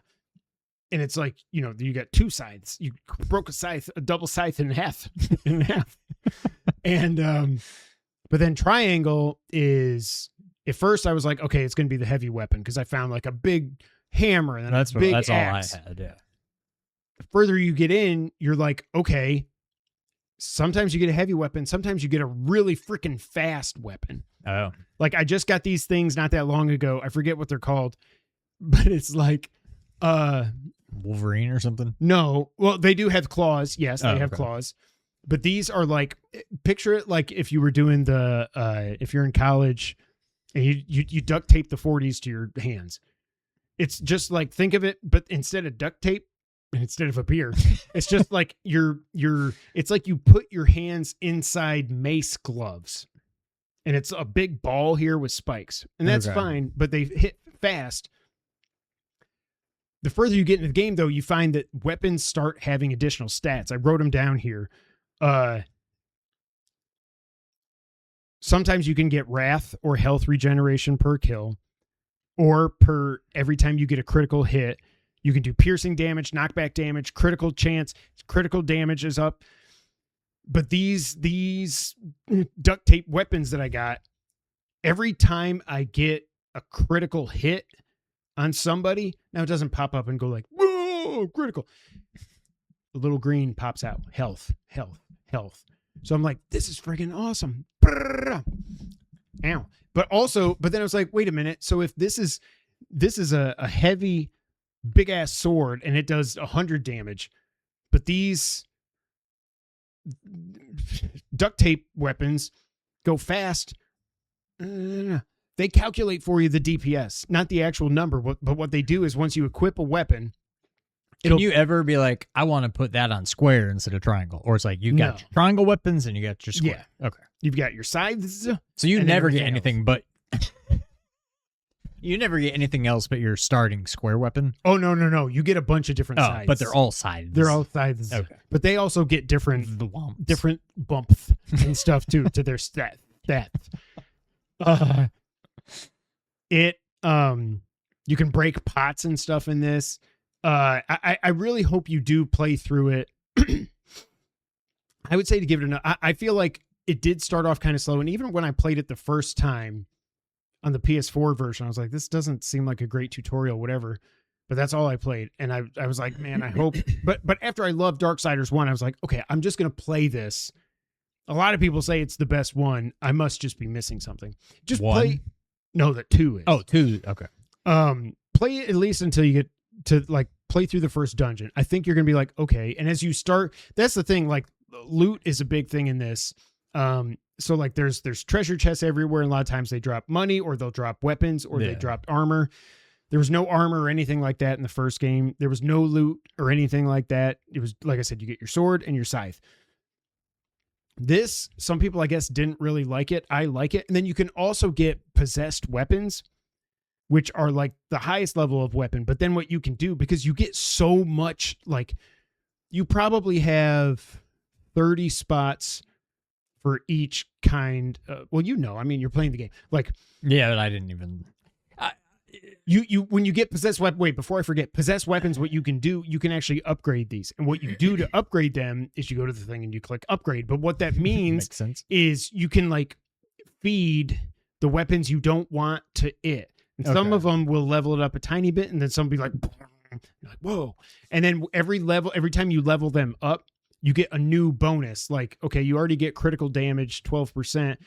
And it's like, you got 2 scythes. You broke a double scythe in half. And, but then triangle is, at first I was like, okay, it's going to be the heavy weapon because I found like a big hammer and then that's axe. All I had, yeah. The further you get in, you're like, okay, sometimes you get a heavy weapon. Sometimes you get a really freaking fast weapon. Oh. Like I just got these things not that long ago. I forget what they're called, but it's like, Wolverine or something? No. Well, they do have claws. Yes, they have claws. But these are like, picture it like if you were doing if you're in college and you duct tape the 40s to your hands. It's just like, think of it, but instead of duct tape, and instead of a beer, it's just like it's like you put your hands inside mace gloves. And it's a big ball here with spikes. And that's fine, but they hit fast. The further you get into the game, though, you find that weapons start having additional stats. I wrote them down here. Sometimes you can get wrath or health regeneration per kill, or per every time you get a critical hit. You can do piercing damage, knockback damage, critical chance, critical damage is up. But these duct tape weapons that I got, every time I get a critical hit on somebody, now it doesn't pop up and go like, whoa, critical. The little green pops out. Health. So I'm like, this is friggin' awesome. Ow. But then I was like, wait a minute. So if this is a heavy big ass sword and it does 100 damage. But these duct tape weapons go fast. They calculate for you the DPS, not the actual number. But what they do is once you equip a weapon, can you ever be like, I want to put that on square instead of triangle? Or it's like you got your triangle weapons and you got your square. Yeah. Okay. You've got your scythes. So you never get anything else. but you never get anything else but your starting square weapon. Oh no! You get a bunch of different sides, but they're all sides. They're all sides. Okay, but they also get different bumps and stuff too to their stats. You can break pots and stuff in this. I really hope you do play through it. I would say to give it I feel like it did start off kind of slow, and even when I played it the first time on the PS4 version, I was like, this doesn't seem like a great tutorial, whatever. But that's all I played. And I was like, man, I hope. But after I loved Darksiders 1, I was like, okay, I'm just going to play this. A lot of people say it's the best one. I must just be missing something. Just one? play. No, the 2 is. Oh, 2. Okay. Play it at least until you get to like play through the first dungeon. I think you're going to be like, okay. And as you start, that's the thing. Like loot is a big thing in this. So like there's treasure chests everywhere, and a lot of times they drop money or they'll drop weapons or they drop armor. There was no armor or anything like that in the first game. There was no loot or anything like that. It was, like I said, you get your sword and your scythe. This, some people I guess didn't really like it. I like it. And then you can also get possessed weapons, which are like the highest level of weapon. But then what you can do, because you get so much, like you probably have 30 spots for each kind. Well, I mean, you're playing the game. Like, yeah, but I didn't even. You when you get possessed weapon. Wait, before I forget, possessed weapons. What you can do, you can actually upgrade these. And what you do to upgrade them is you go to the thing and you click upgrade. But what that means Makes sense. is you can like feed the weapons you don't want to it. And some of them will level it up a tiny bit, and then some will be like, you're like, whoa. And then every time you level them up, you get a new bonus. Like, okay, you already get critical damage 12%,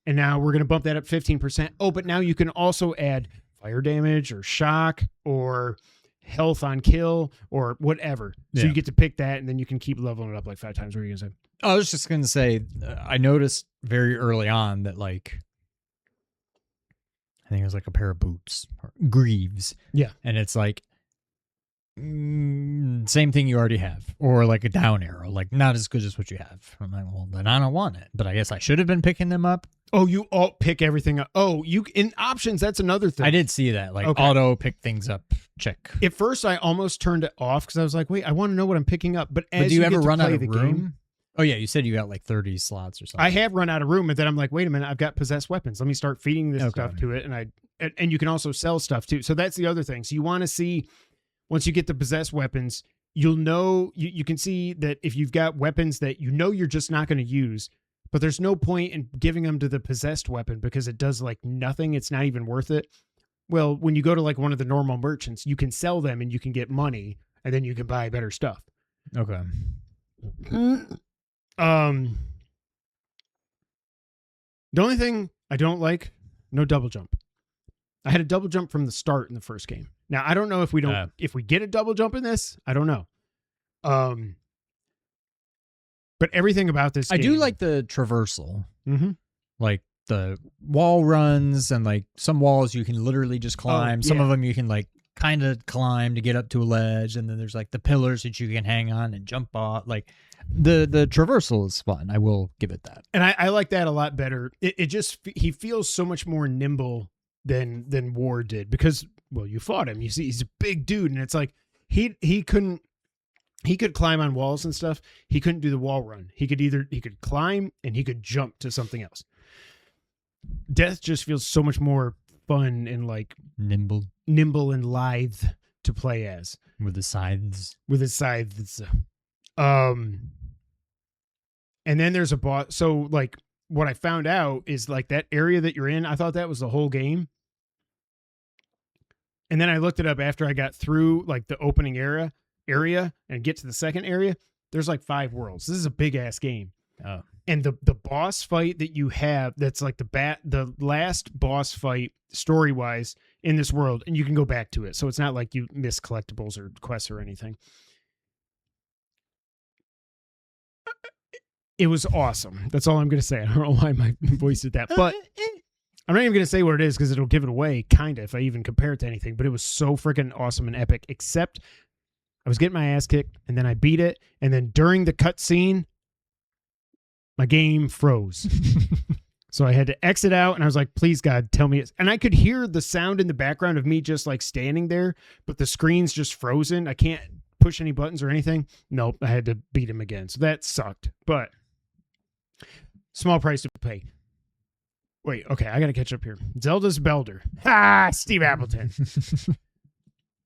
and now we're going to bump that up 15%. Oh, but now you can also add fire damage or shock or health on kill or whatever. So you get to pick that, and then you can keep leveling it up like 5 times. What are you going to say? I was just going to say, I noticed very early on that, like, I think it was like a pair of boots or greaves. Yeah. And it's like, same thing you already have, or like a down arrow, like not as good as what you have. I'm like, well, then I don't want it, but I guess I should have been picking them up. Oh, you all pick everything up. Oh, you in options, that's another thing. I did see that, like auto pick things up, check. At first I almost turned it off because I was like, wait, I want to know what I'm picking up. But as do you ever get to run out play of the room? game, Oh yeah, you said you got like 30 slots or something. I have run out of room, and then I'm like, wait a minute, I've got possessed weapons. Let me start feeding this stuff to it, and you can also sell stuff too. So that's the other thing. So you want to see, once you get the possessed weapons, you'll know, you can see that if you've got weapons that you know you're just not going to use, but there's no point in giving them to the possessed weapon because it does like nothing. It's not even worth it. Well, when you go to like one of the normal merchants, you can sell them and you can get money, and then you can buy better stuff. Okay. The only thing I don't like, no double jump. I had a double jump from the start in the first game. Now I don't know if we get a double jump in this. I don't know. But everything about this I game, do like the traversal. Mm-hmm. Like the wall runs, and like some walls you can literally just climb. Some of them you can like kind of climb to get up to a ledge, and then there's like the pillars that you can hang on and jump off. Like the traversal is fun. I will give it that. And I like that a lot better. It just, he feels so much more nimble than Ward did, because, well, you fought him. You see, he's a big dude, and it's like he could climb on walls and stuff. He couldn't do the wall run. He could climb and he could jump to something else. Death just feels so much more fun and like nimble and lithe to play as, with the scythes. And then there's a boss. So like what I found out is like that area that you're in, I thought that was the whole game. And then I looked it up after I got through like the opening area and get to the second area. There's like 5 worlds. This is a big ass game. Oh. And the boss fight that you have, that's like the last boss fight story wise, in this world, and you can go back to it. So it's not like you miss collectibles or quests or anything. It was awesome. That's all I'm going to say. I don't know why my voice did that, but I'm not even going to say what it is because it'll give it away, kind of, if I even compare it to anything. But it was so freaking awesome and epic, except I was getting my ass kicked, and then I beat it, and then during the cutscene, my game froze. So I had to exit out, and I was like, please, God, tell me. And I could hear the sound in the background of me just like standing there, but the screen's just frozen. I can't push any buttons or anything. Nope, I had to beat him again. So that sucked, but small price to pay. Wait, okay, I got to catch up here. Zelda's Belder. Ha! Steve Appleton.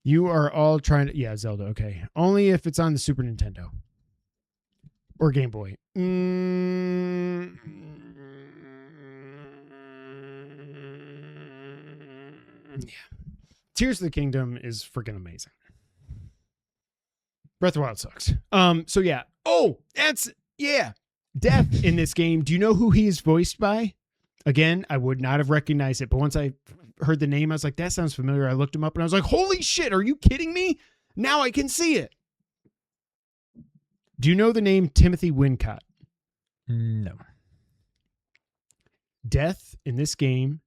You are all trying to... Yeah, Zelda, okay. Only if it's on the Super Nintendo. Or Game Boy. Yeah. Tears of the Kingdom is freaking amazing. Breath of the Wild sucks. So yeah. Oh, that's... Yeah. Death in this game. Do you know who he is voiced by? Again, I would not have recognized it, but once I heard the name, I was like, that sounds familiar. I looked him up and I was like, holy shit, are you kidding me? Now I can see it. Do you know the name Timothy Wincott? No. Death in this game.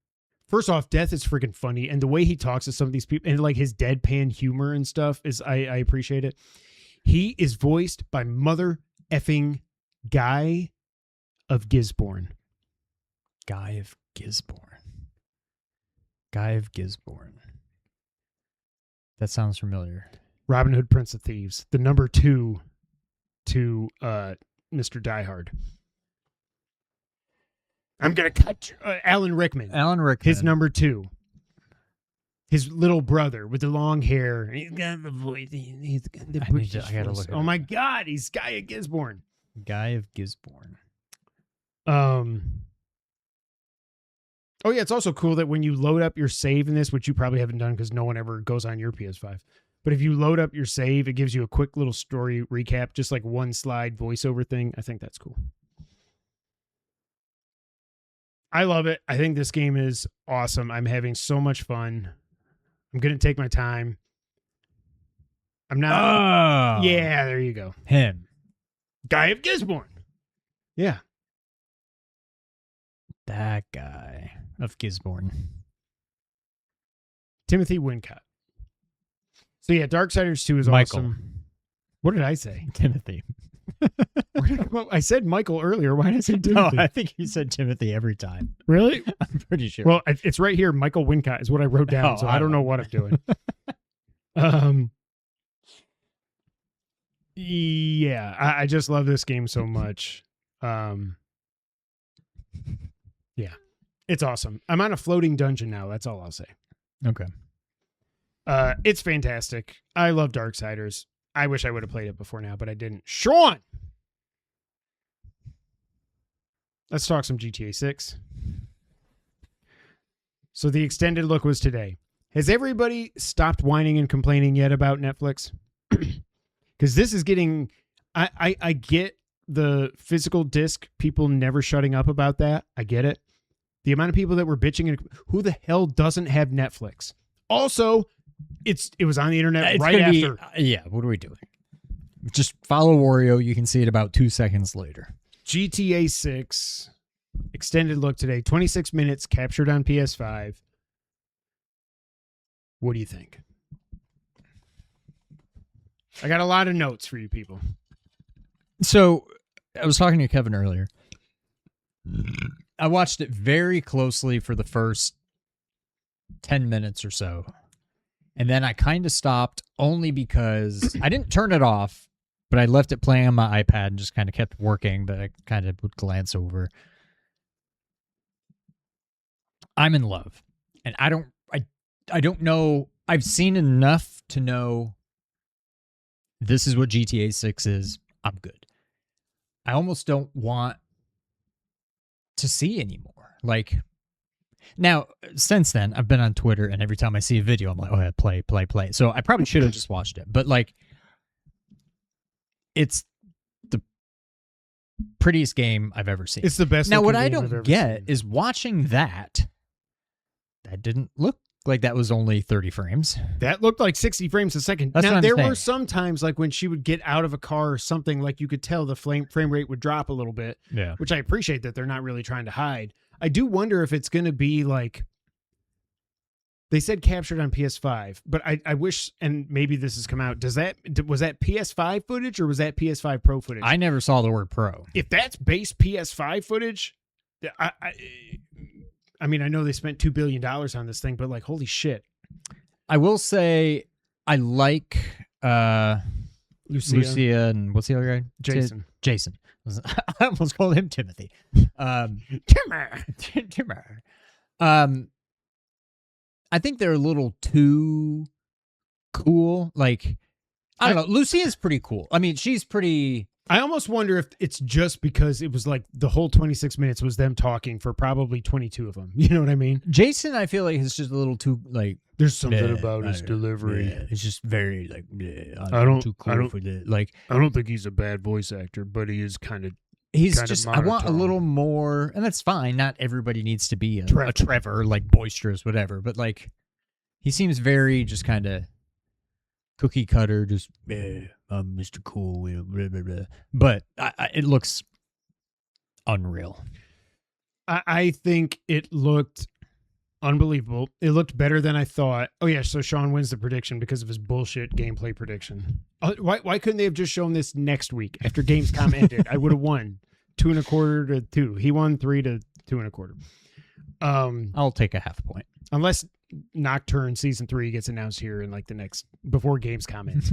First off, Death is freaking funny, and the way he talks to some of these people and like his deadpan humor and stuff is I appreciate it. He is voiced by mother effing Guy of Gisborne. Guy of Gisborne. That sounds familiar. Robin Hood, Prince of Thieves. The number 2 to Mr. Die Hard. I'm going to cut Alan Rickman. His number 2. His little brother with the long hair. He's got the voice. He's got the British voice. Gotta look Oh my God, he's Guy of Gisborne. Guy of Gisborne. Oh yeah, it's also cool that when you load up your save in this, which you probably haven't done because no one ever goes on your PS5, but if you load up your save, it gives you a quick little story recap, just like one slide voiceover thing. I think that's cool. I love it. I think this game is awesome. I'm having so much fun. I'm going to take my time. I'm not... Oh! Yeah, there you go. Him. Guy of Gisborne. Yeah. That guy of Gisborne. Timothy Wincott. So yeah, Darksiders 2 is Michael. awesome. What did I say? Timothy. Where did I come up? I said Michael earlier. Why did I say No, Timothy? I think you said Timothy every time. Really? I'm pretty sure. Well, it's right here. Michael Wincott is what I wrote down, Oh, so I don't know what I'm doing. Yeah, I just love this game so much. Yeah, it's awesome. I'm on a floating dungeon now. That's all I'll say. Okay. It's fantastic. I love Darksiders. I wish I would have played it before now, but I didn't. Sean! Let's talk some GTA 6. So the extended look was today. Has everybody stopped whining and complaining yet about Netflix? Because this is getting... I get the physical disc, people never shutting up about that. I get it. The amount of people that were bitching, and who the hell doesn't have Netflix? Also, it was on the internet It's right gonna after. Yeah, what are we doing? Just follow Wario. You can see it about 2 seconds later. GTA 6 extended look today, 26 minutes, captured on PS5. What do you think? I got a lot of notes for you people. So, I was talking to Kevin earlier. I watched it very closely for the first 10 minutes or so. And then I kind of stopped only because I didn't turn it off, but I left it playing on my iPad and just kind of kept working, but I kind of would glance over. I'm in love. And I don't know. I've seen enough to know this is what GTA 6 is. I'm good. I almost don't want to see anymore. Like, now, since then, I've been on Twitter, and every time I see a video, I'm like, oh, yeah, play. So I probably should have just watched it. But, like, it's the prettiest game I've ever seen. It's the best. Now, what looking I game I've don't ever get seen. is watching that didn't look like that was only 30 frames. That looked like 60 frames a second. That's now, what I'm there saying. were some times like when she would get out of a car or something, like you could tell the frame rate would drop a little bit, Yeah. which I appreciate that they're not really trying to hide. I do wonder if it's going to be like, they said captured on PS5, but I wish, and maybe this has come out. Was that PS5 footage or was that PS5 Pro footage? I never saw the word pro. If that's base PS5 footage, I mean, I know they spent $2 billion on this thing, but like, holy shit. I will say I like Lucia and what's the other guy? Jason. Jason. I almost called him Timothy. Timmer. I think they're a little too cool. Like, I don't know. Lucia's pretty cool. I mean, she's pretty... I almost wonder if it's just because it was like the whole 26 minutes was them talking for probably 22 of them. You know what I mean? Jason, I feel like is just a little too, like... There's something about his delivery. It's just very, like... I'm too cool for that. Like, I don't think he's a bad voice actor, but he is kind of... He's just, I want a little more, and that's fine. Not everybody needs to be a Trevor, like boisterous, whatever. But like, he seems very just kind of cookie cutter, just, I'm Mr. Cool, blah, blah, blah. But it looks unreal. I think it looked unbelievable. It looked better than I thought. Oh yeah, so Sean wins the prediction because of his bullshit gameplay prediction. Why couldn't they have just shown this next week after Gamescom ended? I would have won 2.25 to 2. He won 3 to 2.25. I'll take a half point. Unless Nocturne Season 3 gets announced here in like the next, before Gamescom ends.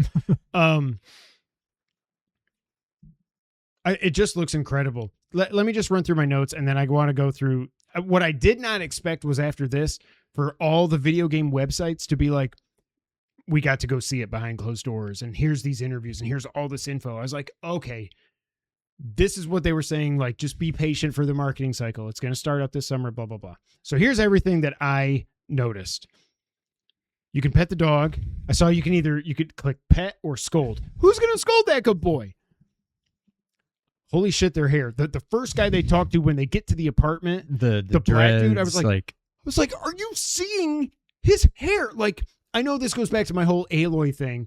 It just looks incredible. Let me just run through my notes, and then I want to go through what I did not expect was after this for all the video game websites to be like, we got to go see it behind closed doors, and here's these interviews, and here's all this info. I was like, okay, this is what they were saying. Like, just be patient for the marketing cycle. It's going to start up this summer, blah, blah, blah. So here's everything that I noticed. You can pet the dog. I saw you could click pet or scold. Who's going to scold that good boy? Holy shit, their hair. The first guy they talked to when they get to the apartment, the black dude, I was like, are you seeing his hair? Like, I know this goes back to my whole Aloy thing.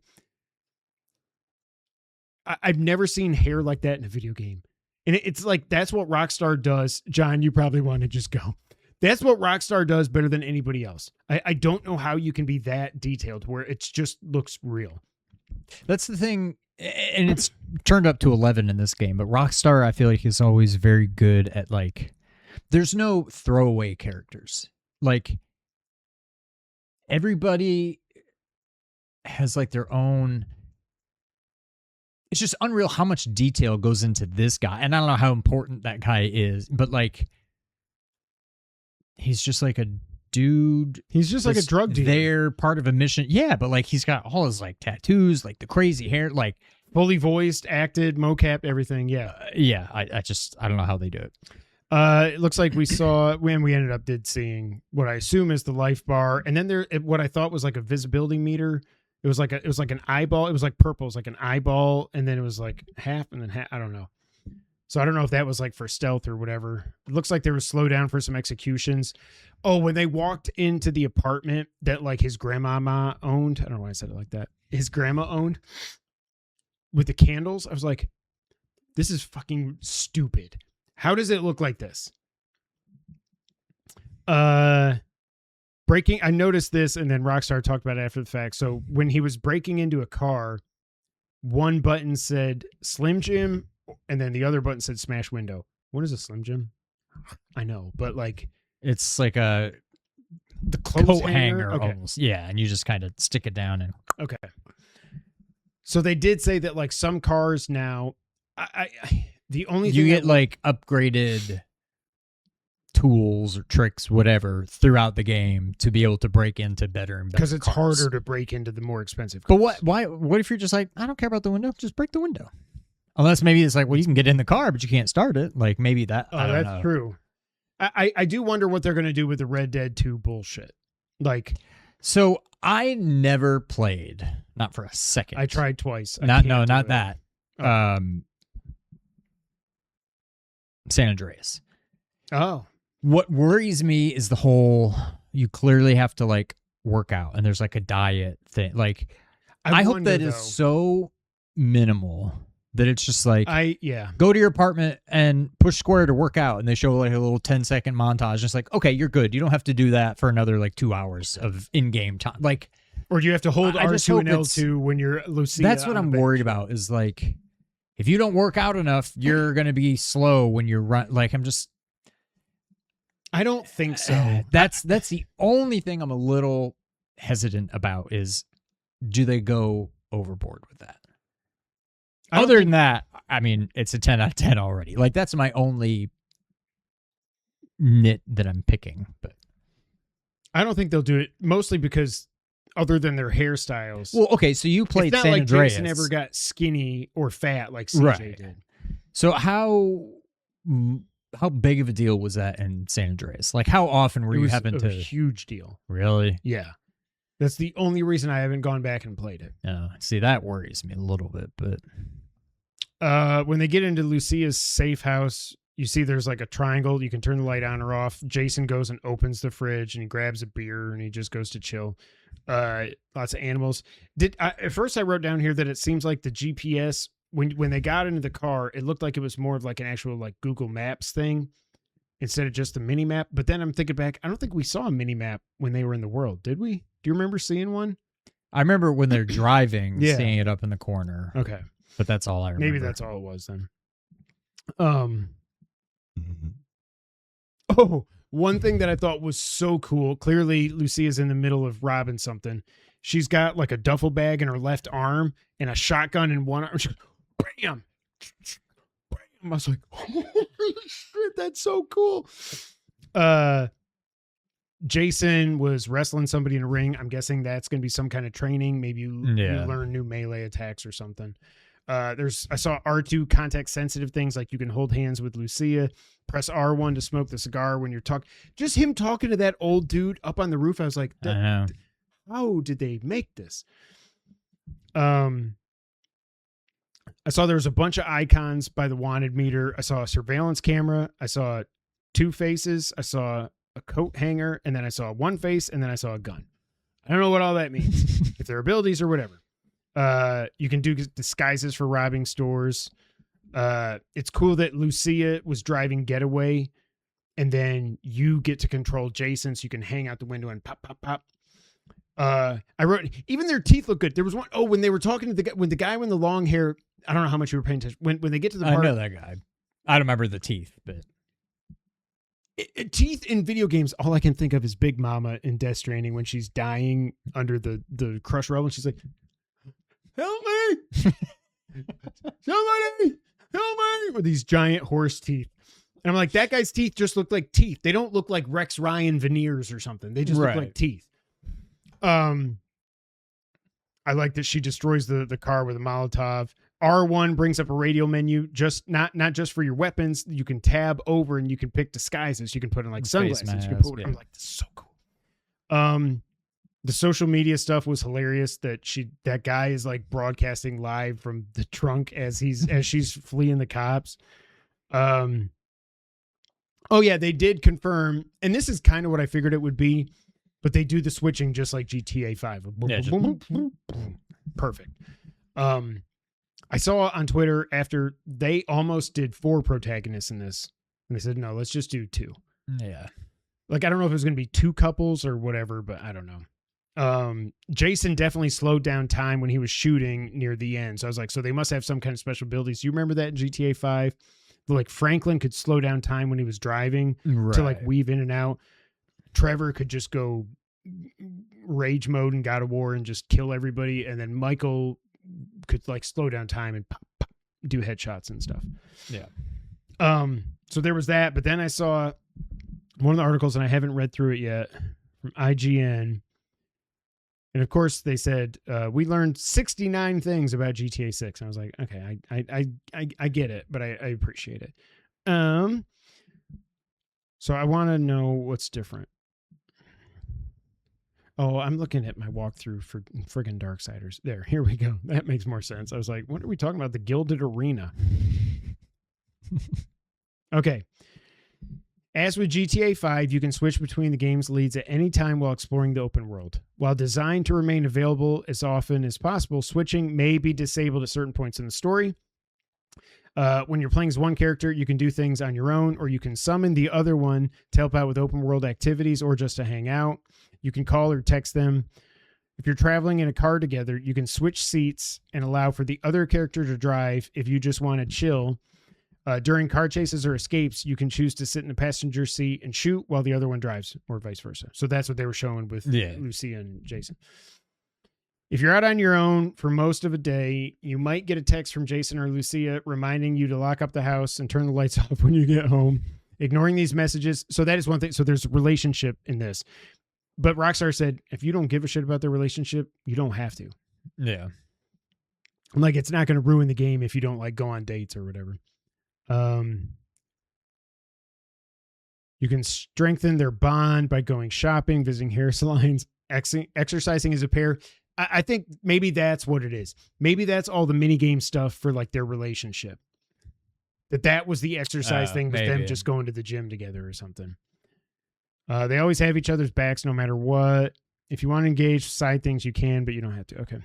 I've never seen hair like that in a video game. And it's like, that's what Rockstar does. John, you probably want to just go. That's what Rockstar does better than anybody else. I don't know how you can be that detailed where it just looks real. That's the thing. And it's turned up to 11 in this game, but Rockstar, I feel like, is always very good at, like, there's no throwaway characters. Like, everybody has, like, their own... It's just unreal how much detail goes into this guy. And I don't know how important that guy is, but, like, he's just like a dude. He's just like a drug dealer. They're part of a mission. Yeah, but, like, he's got all his, like, tattoos, like, the crazy hair, like... Fully voiced, acted, mocap, everything. Yeah. I don't know how they do it. It looks like we saw when we ended up seeing what I assume is the life bar. And then what I thought was like a visibility meter. It was like an eyeball. It was like purple. It was like an eyeball. And then it was like half and then half. I don't know. So I don't know if that was like for stealth or whatever. It looks like there was slow down for some executions. Oh, when they walked into the apartment that like his grandmama owned. I don't know why I said it like that. His grandma owned. With the candles, I was like, this is fucking stupid. How does it look like this? Breaking, I noticed this, and then Rockstar talked about it after the fact. So when he was breaking into a car, one button said Slim Jim, and then the other button said smash window. What is a Slim Jim? I know, but like... It's like the clothes coat hanger okay. almost. Yeah, and you just kind of stick it down and... Okay. So they did say that like some cars now, the only thing you get like upgraded tools or tricks, whatever, throughout the game to be able to break into better and better because it's cars. harder to break into the more expensive cars. But what if you're just like, I don't care about the window, just break the window. Unless maybe it's like, well, you can get in the car, but you can't start it. Like maybe that. Oh, I don't that's know. true. I do wonder what they're going to do with the Red Dead 2 bullshit. Like, so I never played, not for a second. I tried twice. Not that. Oh. San Andreas. Oh. What worries me is the whole, you clearly have to like workout and there's like a diet thing. Like, I hope wonder, that is so minimal that it's just like, go to your apartment and push square to work out. And they show like a little 10-second montage. Just like, okay, you're good. You don't have to do that for another like 2 hours of in-game time. Like, or do you have to hold R2 and L2 when you're Lucia? That's what I'm worried about is like, if you don't work out enough, you're going to be slow when you're like, I don't think so. That's the only thing I'm a little hesitant about is, do they go overboard with that? Other than that, I mean, it's a 10 out of 10 already. Like, that's my only nit that I'm picking. But I don't think they'll do it, mostly because other than their hairstyles. Well, okay, so you played San Andreas. It's not like Jason ever got skinny or fat like CJ did. So how big of a deal was that in San Andreas? Like, how often were you having to? It was a huge deal. Really? Yeah. That's the only reason I haven't gone back and played it. See, that worries me a little bit, but when they get into Lucia's safe house, you see there's like a triangle. You can turn the light on or off. Jason goes and opens the fridge and he grabs a beer and he just goes to chill. Lots of animals. At first I wrote down here that it seems like the GPS, when they got into the car, it looked like it was more of like an actual like Google Maps thing instead of just a mini map. But then I'm thinking back, I don't think we saw a mini map when they were in the world, did we? Do you remember seeing one? I remember when they're driving, seeing it up in the corner. Okay. But that's all I remember. Maybe that's all it was then. Oh, one thing that I thought was so cool. Clearly, Lucia's in the middle of robbing something. She's got like a duffel bag in her left arm and a shotgun in one arm. She goes, bam! Bam! I was like, holy shit, that's so cool. Jason was wrestling somebody in a ring. I'm guessing that's going to be some kind of training. Maybe you learn new melee attacks or something. I saw R2 context sensitive things like you can hold hands with Lucia, press R1 to smoke the cigar when you're talking. Just him talking to that old dude up on the roof. I was like, how did they make this? I saw there was a bunch of icons by the wanted meter. I saw a surveillance camera. I saw 2 faces. I saw a coat hanger, and then I saw one face, and then I saw a gun. I don't know what all that means. If they're abilities or whatever. You can do disguises for robbing stores. It's cool that Lucia was driving Getaway, and then you get to control Jason, so you can hang out the window and pop, pop, pop. I wrote, even their teeth look good. There was one, when they were talking to the guy with the long hair, I don't know how much you were paying attention. When they get to the part, I know that guy. I don't remember the teeth, but teeth in video games, all I can think of is Big Mama in Death Stranding when she's dying under the crush rubble and she's like, help me! Somebody! Help me! With these giant horse teeth. And I'm like, that guy's teeth just look like teeth. They don't look like Rex Ryan veneers or something. They just look like teeth. I like that she destroys the car with a Molotov. R1 brings up a radio menu, just not just for your weapons. You can tab over and you can pick disguises. You can put in like sunglasses. Mask, you can put, I'm like, this is so cool. The social media stuff was hilarious. That guy is like broadcasting live from the trunk as she's fleeing the cops. Oh yeah, they did confirm, and this is kind of what I figured it would be, but they do the switching just like GTA 5. Perfect. I saw on Twitter after they almost did 4 protagonists in this, and they said, no, let's just do 2. Yeah. Like, I don't know if it was going to be 2 couples or whatever, but I don't know. Jason definitely slowed down time when he was shooting near the end. So I was like, so they must have some kind of special abilities. Do you remember that in GTA 5? Like Franklin could slow down time when he was driving to like weave in and out. Trevor could just go rage mode in God of War and just kill everybody. And then Michael could like slow down time and pop, pop, do headshots and stuff. Yeah. So there was that, but then I saw one of the articles, and I haven't read through it yet, from IGN. And of course they said, we learned 69 things about GTA 6. And I was like, okay, I get it, but I appreciate it. So I want to know what's different. Oh, I'm looking at my walkthrough for friggin' Darksiders. There, here we go. That makes more sense. I was like, what are we talking about? The Gilded Arena. Okay. As with GTA 5, you can switch between the game's leads at any time while exploring the open world. While designed to remain available as often as possible, switching may be disabled at certain points in the story. When you're playing as one character, you can do things on your own, or you can summon the other one to help out with open world activities or just to hang out. You can call or text them. If you're traveling in a car together, you can switch seats and allow for the other character to drive if you just want to chill. During car chases or escapes, you can choose to sit in the passenger seat and shoot while the other one drives, or vice versa. So that's what they were showing with Lucia and Jason. If you're out on your own for most of a day, you might get a text from Jason or Lucia reminding you to lock up the house and turn the lights off when you get home. Ignoring these messages. So that is one thing. So there's a relationship in this. But Rockstar said, if you don't give a shit about their relationship, you don't have to. Yeah. Like, it's not going to ruin the game if you don't like go on dates or whatever. You can strengthen their bond by going shopping, visiting hair salons, exercising as a pair. I think maybe that's what it is. Maybe that's all the mini game stuff for like their relationship. That was the exercise thing with them just going to the gym together or something. They always have each other's backs no matter what. If you want to engage side things, you can, but you don't have to. Okay.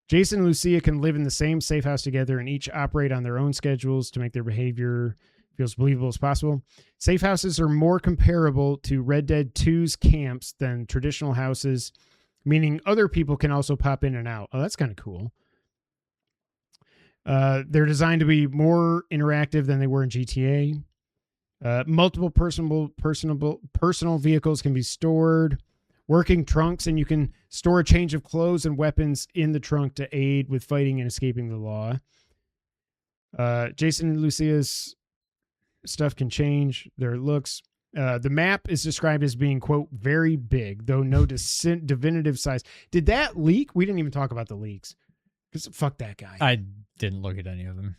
Jason and Lucia can live in the same safe house together and each operate on their own schedules to make their behavior feel as believable as possible. Safe houses are more comparable to Red Dead 2's camps than traditional houses, meaning other people can also pop in and out. Oh, that's kind of cool. They're designed to be more interactive than they were in GTA. Multiple personal vehicles can be stored. Working trunks, and you can store a change of clothes and weapons in the trunk to aid with fighting and escaping the law. Jason and Lucia's stuff can change their looks. The map is described as being, quote, very big, though no definitive size. Did that leak? We didn't even talk about the leaks. Because fuck that guy. I didn't look at any of them.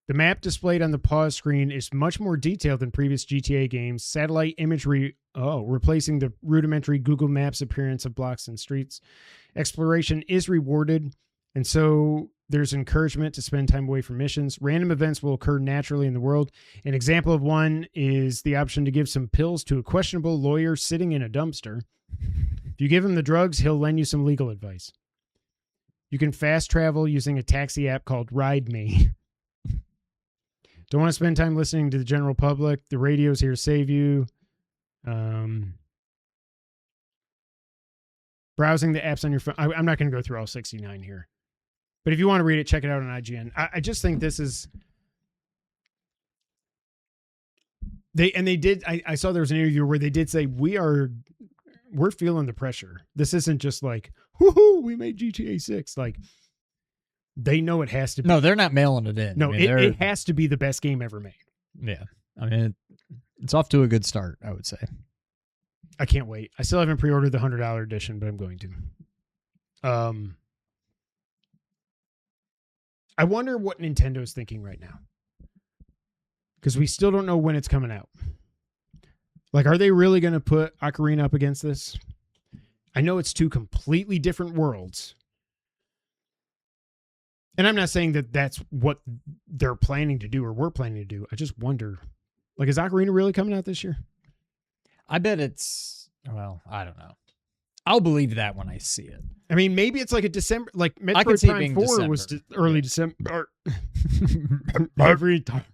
The map displayed on the pause screen is much more detailed than previous GTA games. Satellite imagery, replacing the rudimentary Google Maps appearance of blocks and streets. Exploration is rewarded, and so there's encouragement to spend time away from missions. Random events will occur naturally in the world. An example of one is the option to give some pills to a questionable lawyer sitting in a dumpster. If you give him the drugs, he'll lend you some legal advice. You can fast travel using a taxi app called Ride Me. Don't want to spend time listening to the general public. The radio's here to save you. Browsing the apps on your phone. I'm not going to go through all 69 here. But if you want to read it, check it out on IGN. I just think this is... They did... I saw there was an interview where they did say, we're feeling the pressure. This isn't just like, woohoo, we made GTA 6. Like... They know it has to be. No, they're not mailing it in. No, it has to be the best game ever made. Yeah. I mean, it's off to a good start, I would say. I can't wait. I still haven't pre-ordered the $100 edition, but I'm going to. I wonder what Nintendo's thinking right now. Because we still don't know when it's coming out. Like, are they really going to put Ocarina up against this? I know it's two completely different worlds. And I'm not saying that that's what they're planning to do or we're planning to do. I just wonder, like, is Ocarina really coming out this year? I bet it's, well, I don't know. I'll believe that when I see it. I mean, maybe it's like a December, like Metroid Prime 4 December. Was early December. Every time.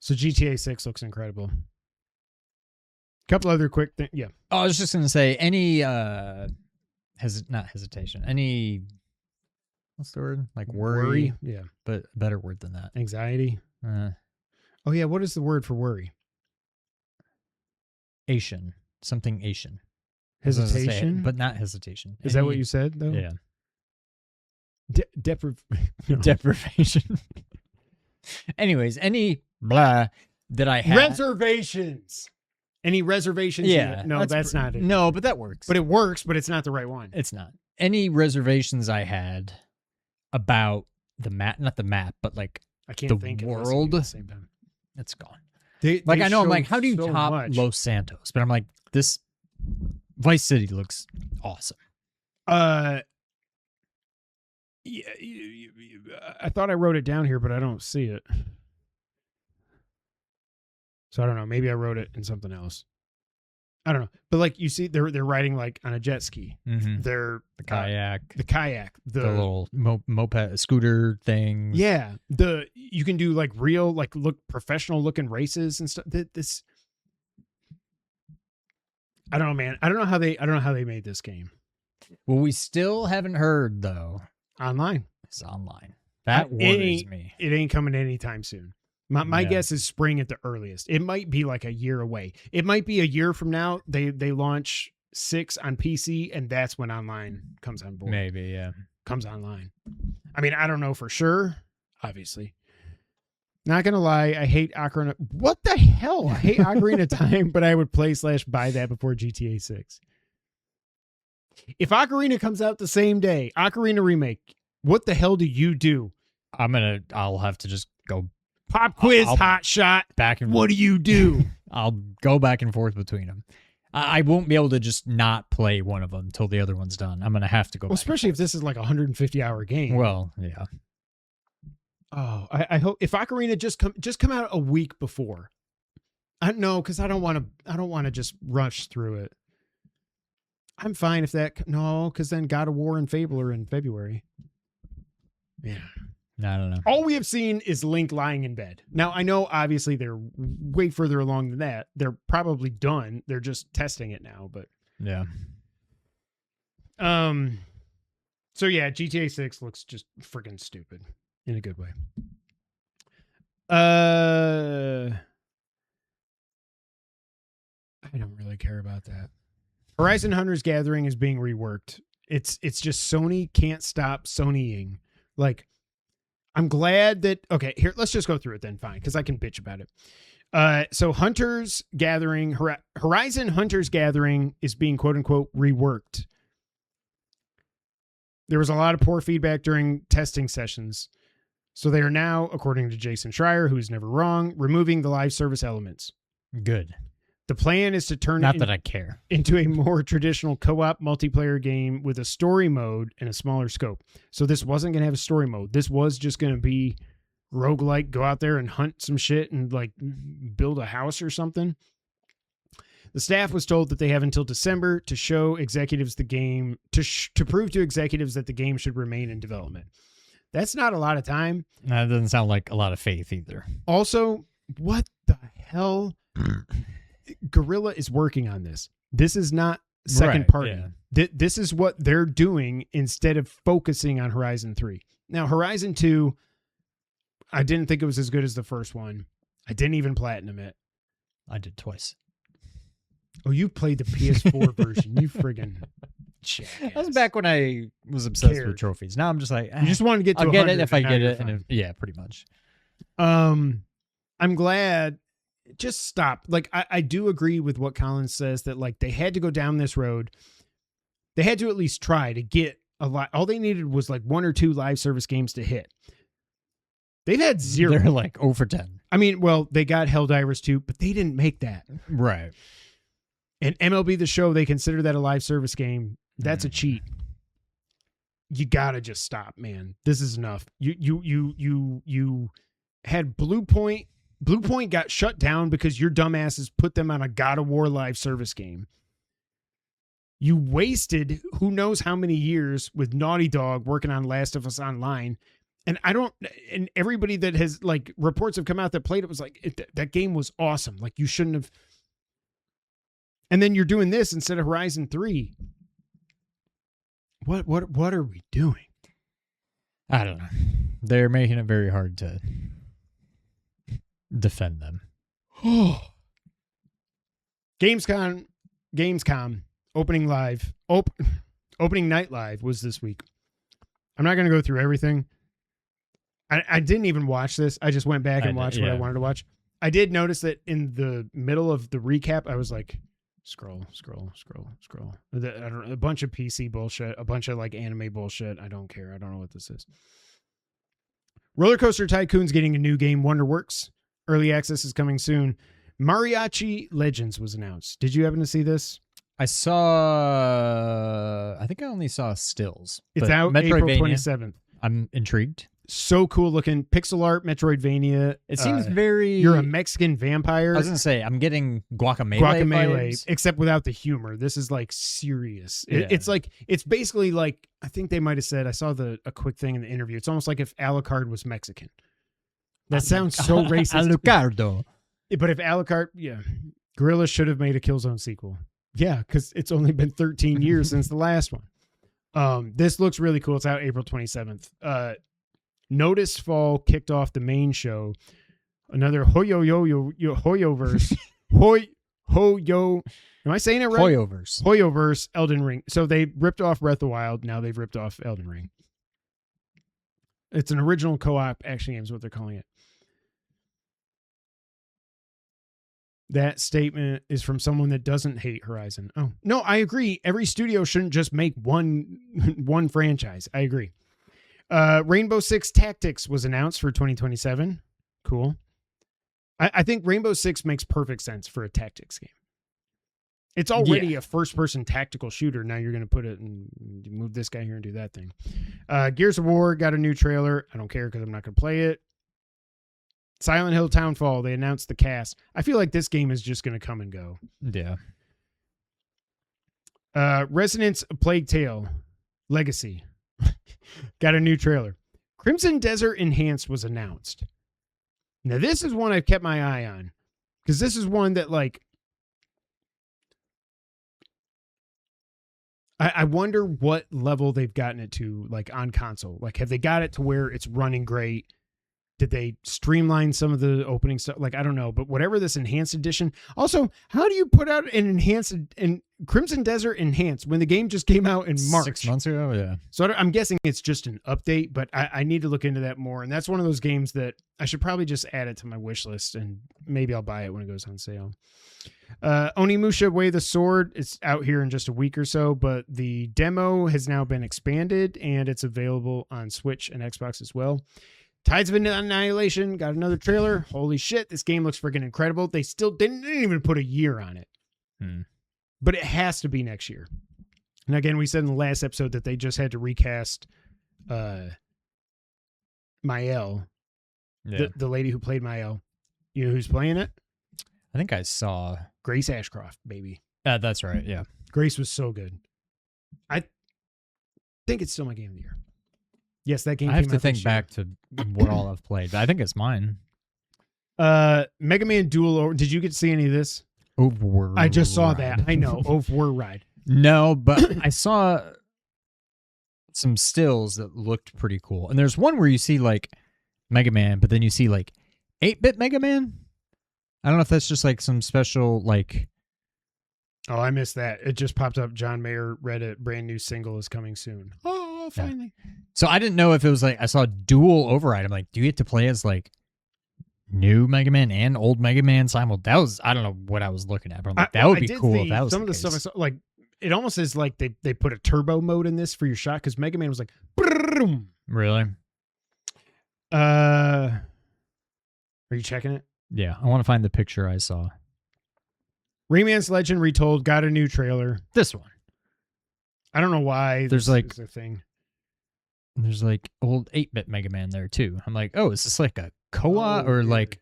So GTA 6 looks incredible. Couple other quick things. Yeah. Oh, I was just going to say, any, not hesitation, any, what's the word? Like worry? Yeah. But a better word than that. Anxiety. Oh, yeah. What is the word for worry? Asian. Something Asian. Hesitation? But not hesitation. Is that what you said, though? Yeah. Deprivation. Anyways, any blah that I have. Reservations. Any reservations? Yeah. No, that's not it. No, but that works. But it works, but it's not the right one. It's not. Any reservations I had about the map, not the map, but like I can't the think world, at the same time. It's gone. Like I know, I'm like, how do you top Los Santos? But I'm like, this Vice City looks awesome. I thought I wrote it down here, but I don't see it. So I don't know. Maybe I wrote it in something else. I don't know. But like you see, they're riding like on a jet ski. Mm-hmm. They're The kayak. the little moped scooter thing. Yeah. You can do like real, like look professional looking races and stuff. This I don't know, man. I don't know how they made this game. Well, we still haven't heard though. Online. It's online. That worries me. It ain't coming anytime soon. My guess is spring at the earliest. It might be like a year away. It might be a year from now. They launch 6 on PC, and that's when online comes on board. Maybe, yeah. Comes online. I mean, I don't know for sure, obviously. Not gonna lie, I hate Ocarina. What the hell? I hate Ocarina of Time, but I would play/buy that before GTA 6. If Ocarina comes out the same day, Ocarina Remake, what the hell do you do? I'll have to just go pop quiz, hot shot. Back and what do you do? I'll go back and forth between them. I won't be able to just not play one of them until the other one's done. I'm gonna have to go. Well, especially if this is like a 150-hour game. Well, yeah. Oh, I hope if Ocarina just come out a week before. No, because I don't want to just rush through it. I'm fine if that. No, because then God of War and Fable are in February. Yeah. I don't know. All we have seen is Link lying in bed. Now, I know obviously they're way further along than that. They're probably done. They're just testing it now, but yeah. So yeah, GTA 6 looks just freaking stupid in a good way. I don't really care about that. Horizon Hunters Gathering is being reworked. It's just Sony can't stop Sonying. Like, I'm glad that, okay, here, let's just go through it then, fine, because I can bitch about it. So Hunters Gathering, Horizon Hunters Gathering is being quote-unquote reworked. There was a lot of poor feedback during testing sessions. So they are now, according to Jason Schreier, who's never wrong, removing the live service elements. Good. The plan is to turn Not that I care. into a more traditional co-op multiplayer game with a story mode and a smaller scope. So this wasn't going to have a story mode. This was just going to be roguelike, go out there and hunt some shit and like build a house or something. The staff was told that they have until December to show executives the game, to prove to executives that the game should remain in development. That's not a lot of time. That doesn't sound like a lot of faith either. Also, what the hell? Guerrilla is working on this. This is not second party. Yeah. This is what they're doing instead of focusing on Horizon 3. Now, Horizon 2, I didn't think it was as good as the first one. I didn't even platinum it. I did twice. Oh, you played the PS4 version. You friggin' jackass. That was back when I was obsessed with trophies. Now I'm just like, you just want to get to I'll 100 get it if I get it. And yeah, pretty much. I'm glad. Just stop. Like, I do agree with what Collins says that like they had to go down this road. They had to at least try to get a lot. All they needed was like 1 or 2 live service games to hit. They've had 0. They're like 0 for 10. I mean, well, they got Helldivers 2, but they didn't make that. Right. And MLB The Show, they consider that a live service game. That's a cheat. You gotta just stop, man. This is enough. You had Blue Point. Blue Point got shut down because your dumbasses put them on a God of War live service game. You wasted who knows how many years with Naughty Dog working on Last of Us Online. And and everybody that has like reports have come out that played it was like, that game was awesome. Like you shouldn't have. And then you're doing this instead of Horizon 3. What are we doing? I don't know. They're making it very hard to defend them. Gamescom opening night live was this week. I'm not going to go through everything. I didn't even watch this. I just went back and watched what I wanted to watch. I did notice that in the middle of the recap, I was like, scroll. A bunch of PC bullshit, a bunch of like anime bullshit. I don't care. I don't know what this is. Roller Coaster Tycoon's getting a new game, Wonderworks. Early access is coming soon. Mariachi Legends was announced. Did you happen to see this? I think I only saw stills. It's out April 27th. I'm intrigued. So cool looking. Pixel art, Metroidvania. It seems very... You're a Mexican vampire. I was going to say, I'm getting Guacamelee vibes. Except without the humor. This is like serious. Yeah. It's basically like, I think they might have said, I saw a quick thing in the interview. It's almost like if Alucard was Mexican. That sounds so racist. Alucardo. But if Alucard, yeah. Guerrilla should have made a Killzone sequel. Yeah, because it's only been 13 years since the last one. This looks really cool. It's out April 27th. Notice Fall kicked off the main show. Another Hoyoverse. Hoyo. Am I saying it right? Hoyoverse, Elden Ring. So they ripped off Breath of the Wild. Now they've ripped off Elden Ring. It's an original co-op action game is what they're calling it. That statement is from someone that doesn't hate Horizon. Oh, no, I agree. Every studio shouldn't just make one franchise. I agree. Rainbow Six Tactics was announced for 2027. Cool. I think Rainbow Six makes perfect sense for a tactics game. It's already a first-person tactical shooter. Now you're going to put it and move this guy here and do that thing. Gears of War got a new trailer. I don't care because I'm not going to play it. Silent Hill Townfall, they announced the cast. I feel like this game is just going to come and go. Yeah. Resonance Plague Tale Legacy got a new trailer. Crimson Desert Enhanced was announced. Now, this is one I've kept my eye on because this is one that, like, I wonder what level they've gotten it to, like, on console. Like, have they got it to where it's running great? Did they streamline some of the opening stuff? Like, I don't know, but whatever this enhanced edition. Also, how do you put out an enhanced and Crimson Desert Enhanced when the game just came out in March? 6 months ago, yeah. So I'm guessing it's just an update, but I need to look into that more. And that's one of those games that I should probably just add it to my wish list, and maybe I'll buy it when it goes on sale. Onimusha Way of the Sword, it's out here in just a week or so, but the demo has now been expanded, and it's available on Switch and Xbox as well. Tides of Annihilation got another trailer. Holy shit, this game looks freaking incredible. They still didn't even put a year on it. But it has to be next year. And again, we said in the last episode that they just had to recast Mael, the lady who played Mael. You know who's playing it? I think I saw Grace Ashcroft, baby. That's right, yeah. Grace was so good. I think it's still my game of the year. Yes, that game. I have to think back to what all I've played. I think it's mine. Mega Man Duel. Did you get to see any of this? Override. I just saw that. I know. Override. No, but I saw some stills that looked pretty cool. And there's one where you see like Mega Man, but then you see like 8-bit Mega Man. I don't know if that's just like some special like. Oh, I missed that. It just popped up. John Mayer Reddit brand new single is coming soon. Oh, finally. Yeah. So I didn't know if it was like I saw dual override. I'm like, do you get to play as like new Mega Man and old Mega Man That was I don't know what I was looking at, but I'm like, that would be cool if that was some of the stuff I saw. Like it almost is like they put a turbo mode in this for your shot because Mega Man was like, Brrrr. Really? Are you checking it? Yeah, I want to find the picture I saw. Rayman's Legend Retold got a new trailer. This one. I don't know why. There's like a thing. There's like old 8-bit Mega Man there too. I'm like, oh, is this like a co-op or like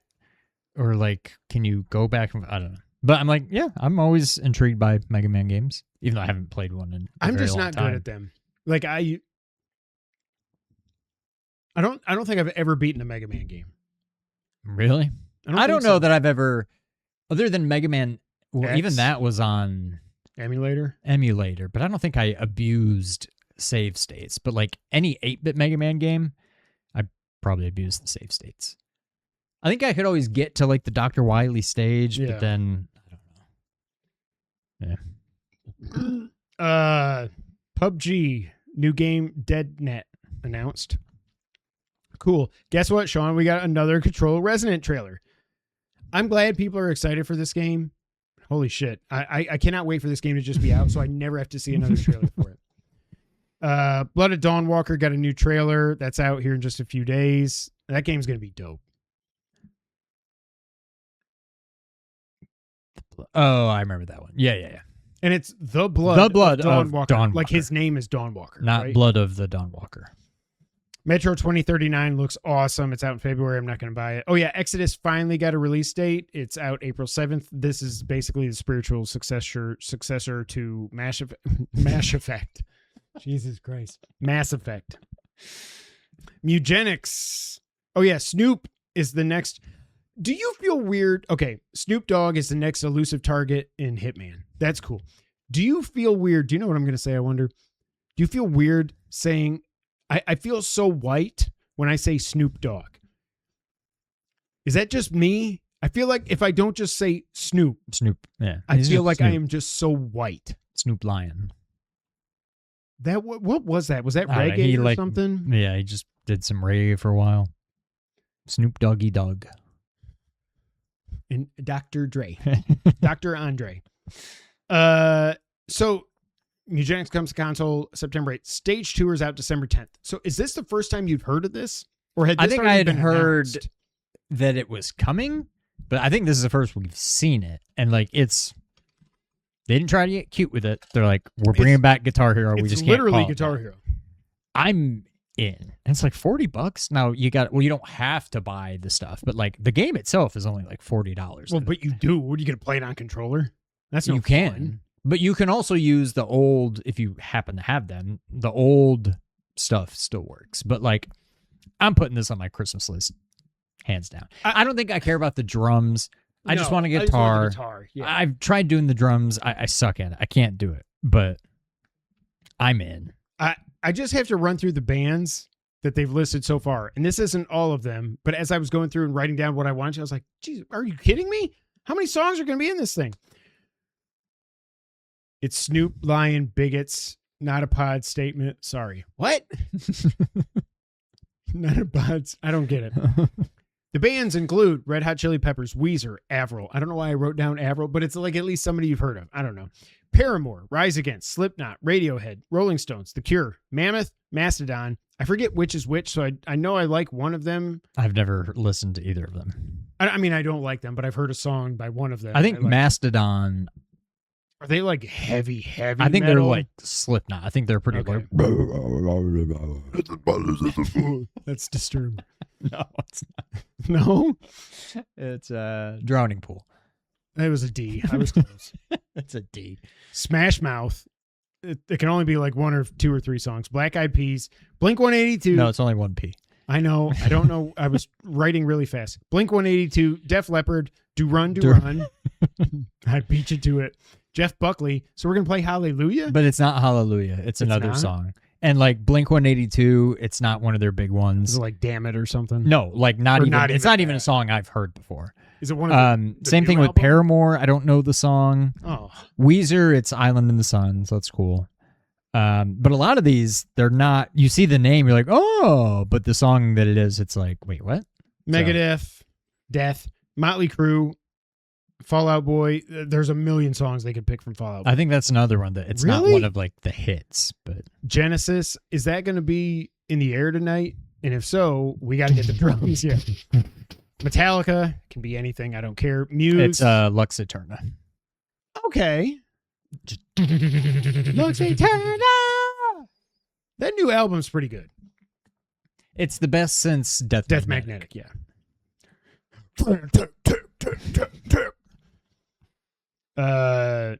can you go back? I don't know. But I'm like, yeah, I'm always intrigued by Mega Man games, even though I haven't played one in a I'm very just long not time. good at them. Like I don't think I've ever beaten a Mega Man game. Really? I don't know that I've ever, other than Mega Man. Well, X? Even that was on emulator, but I don't think I abused save states. But like any 8-bit Mega Man game, I probably abused the save states. I think I could always get to like the Dr. Wily stage, but then I don't know. Yeah. PUBG new game DeadNet announced. Cool. Guess what, Sean? We got another Control Resonant trailer. I'm glad people are excited for this game. Holy shit. I cannot wait for this game to just be out so I never have to see another trailer for it. Blood of Dawnwalker got a new trailer. That's out here in just a few days. That game's going to be dope. Oh, I remember that one. Yeah. And it's the blood of Dawnwalker. Dawnwalker. Like his name is Dawnwalker. Not right? Blood of the Dawnwalker. Metro 2039 looks awesome. It's out in February. I'm not going to buy it. Oh, yeah. Exodus finally got a release date. It's out April 7th. This is basically the spiritual successor to Mass Effect. Jesus Christ. Mass Effect. Mugenics. Oh, yeah. Snoop is the next. Do you feel weird? Okay. Snoop Dogg is the next elusive target in Hitman. That's cool. Do you feel weird? Do you know what I'm going to say? I wonder. Do you feel weird saying, I feel so white when I say Snoop Dogg? Is that just me? I feel like if I don't just say Snoop, yeah, I He's feel just like Snoop. I am just so white. Snoop Lion. That what was that? Was that I don't know, reggae he, or like, something? Yeah, he just did some reggae for a while. Snoop Doggy Dogg. And Dr. Dre. Dr. Andre. So Mugenics comes to console September 8th. Stage 2 is out December 10th. So is this the first time you've heard of this? Or had this I think I already had been heard announced? that it was coming, but I think this is the first we've seen it. And like they didn't try to get cute with it. They're like, we're bringing back Guitar Hero. We It's just literally can't call it Guitar that. Hero. I'm in. And it's like $40. Now you don't have to buy the stuff, but like the game itself is only like $40. Well, but you do. What are you going to play it on controller? That's no You can. fun. But you can also use the old, if you happen to have them, the old stuff still works. But like, I'm putting this on my Christmas list, hands down. I don't think I care about the drums. I just want a guitar. Yeah. I've tried doing the drums. I suck at it. I can't do it. But I'm in. I just have to run through the bands that they've listed so far. And this isn't all of them. But as I was going through and writing down what I wanted, I was like, geez, are you kidding me? How many songs are going to be in this thing? It's Snoop, Lion, Bigots, Not a Pod Statement. Sorry. What? Not a pod. I don't get it. The bands include Red Hot Chili Peppers, Weezer, Avril. I don't know why I wrote down Avril, but it's like at least somebody you've heard of. I don't know. Paramore, Rise Against, Slipknot, Radiohead, Rolling Stones, The Cure, Mammoth, Mastodon. I forget which is which, so I know I like one of them. I've never listened to either of them. I mean, I don't like them, but I've heard a song by one of them. I think like. Mastodon. Are they like heavy I think metal? they're like Slipknot. I think they're pretty Okay. like. That's disturbing. No, it's not. No? It's Drowning Pool. It was a D. I was close. It's a D. Smash Mouth. It can only be like one or two or three songs. Black Eyed Peas. Blink 182. No, it's only one P. I know. I don't know. I was writing really fast. Blink 182. Def Leppard. Do Run. I beat you to it. Jeff Buckley. So we're going to play Hallelujah? But it's not Hallelujah. It's another not? song. And like Blink 182, it's not one of their big Is ones. it like Damn It or something? No, like not Or even. not It's even not even a that. song I've heard before. Is it one of the Same new thing with album? Paramore. I don't know the song. Oh. Weezer, it's Island in the Sun, so that's cool. But a lot of these, they're not. You see the name, you're like, oh, but the song that it is, it's like, wait, what? Megadeth, Death, Motley Crue, Fall Out Boy. There's a million songs they could pick from Fall Out Boy. I think that's another one that it's not Really? one of like the hits, but Genesis, is that going to be in the air tonight? And if so, we got to get the drums. Yeah. Metallica can be anything. I don't care. Muse. it's Lux Eterna. Okay. Lux Eterna. That new album's pretty good. It's the best since Death Magnetic, yeah.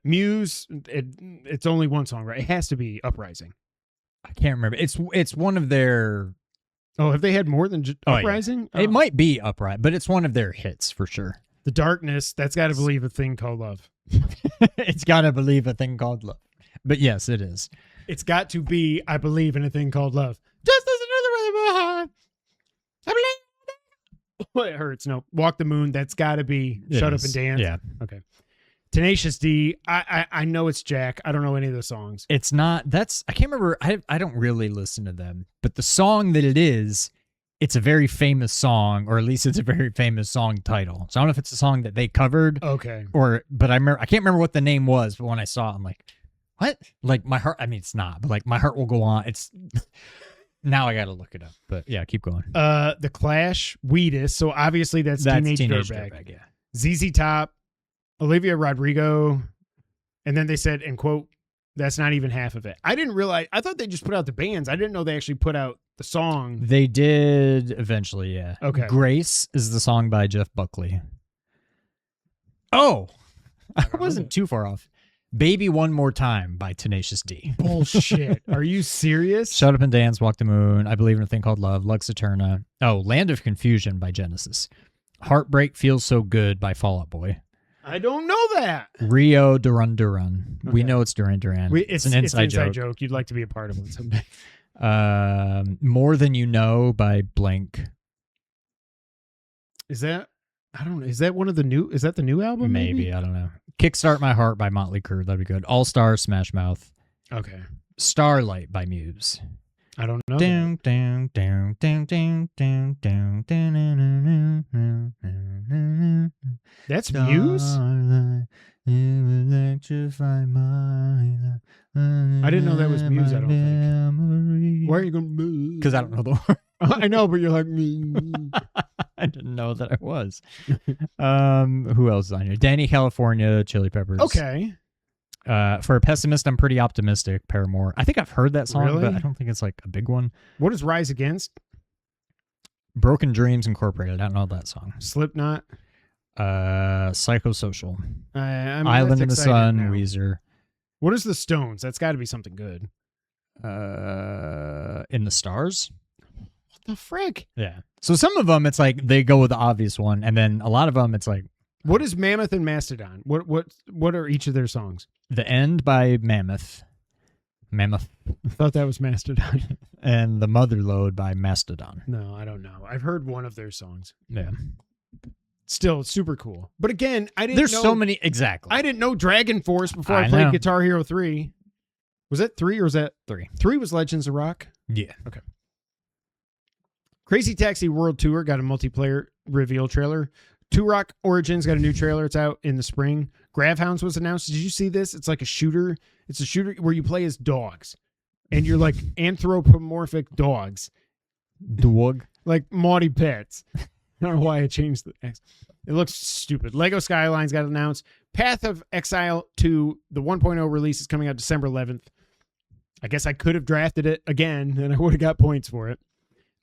Muse, it's only one song, right? It has to be Uprising. I can't remember. It's one of their. Oh, have they had more than just Oh, yeah. Uprising? It Oh. might be Upright, but it's one of their hits for sure. The Darkness, that's got to believe a thing called love. It's got to believe a thing called love. But yes, it is. It's got to be, I believe in a thing called love. Just listen to the rhythm of my heart. I believe. Oh, it hurts. No. Walk the Moon, that's got to be It Shut is. Up and Dance. Yeah. Okay. Tenacious D, I know it's Jack. I don't know any of the songs. It's not. That's. I can't remember. I don't really listen to them. But the song that it is, it's a very famous song, or at least it's a very famous song title. So I don't know if it's a song that they covered, Okay. but I can't remember what the name was. But when I saw it, I'm like, what? Like my heart. I mean, it's not. But like my heart will go on. It's. Now I got to look it up. But yeah, keep going. The Clash, Weedus. So obviously that's Teenage Dirtbag. Yeah. ZZ Top, Olivia Rodrigo, and then they said, and quote, that's not even half of it. I didn't realize. I thought they just put out the bands. I didn't know they actually put out The song. They did eventually, yeah. Okay. Grace is the song by Jeff Buckley. Oh, I wasn't too far off. Baby One More Time by Tenacious D. Bullshit. Are you serious? Shut Up and Dance, Walk the Moon, I Believe in a Thing Called Love, Lux Eterna. Oh, Land of Confusion by Genesis. Heartbreak Feels So Good by Fall Out Boy. I don't know that. Rio Duran Duran. Okay. We know it's Duran Duran. It's an inside joke. You'd like to be a part of it someday. More Than You Know by Blank. Is that? I don't know. Is that one of the new? Is that the new album? Maybe I don't know. Kickstart My Heart by Motley Crue. That'd be good. All Star Smash Mouth. Okay. Starlight by Muse. I don't know. Down, down, down, down, down, down, down, down. That's Muse? I didn't know that was Muse, I don't think. Why are you going to move? Because I don't know the word. I know, but you're like me. I didn't know that I was. Who else is on here? Danny California, Chili Peppers. Okay. For a pessimist, I'm pretty optimistic. Paramore. I think I've heard that song, Really? but I don't think it's like a big one. What is Rise Against? Broken Dreams Incorporated. I don't know that song. Slipknot. Psychosocial. Island in the Sun. Weezer. What is the Stones? That's got to be something good. In the Stars. What the frick? Yeah. So some of them, it's like they go with the obvious one, and then a lot of them, it's like. What is Mammoth and Mastodon? What are each of their songs? The End by Mammoth. I thought that was Mastodon. And The Motherlode by Mastodon. No, I don't know. I've heard one of their songs. Yeah. Still, it's super cool. But again, I didn't There's know. so many. Exactly. I didn't know Dragon Force before I I played know. Guitar Hero 3. Was that 3 or was that 3? 3 was Legends of Rock? Yeah. Okay. Crazy Taxi World Tour got a multiplayer reveal trailer. Two Rock Origins got a new trailer. It's out in the spring. Gravhounds was announced. Did you see this? It's like a shooter. It's a shooter where you play as dogs. And you're like anthropomorphic dogs. Dog. Like Maudie Pets. I don't know why I changed the X. It looks stupid. Lego Skylines got announced. Path of Exile 2, the 1.0 release is coming out December 11th. I guess I could have drafted it again and I would have got points for it.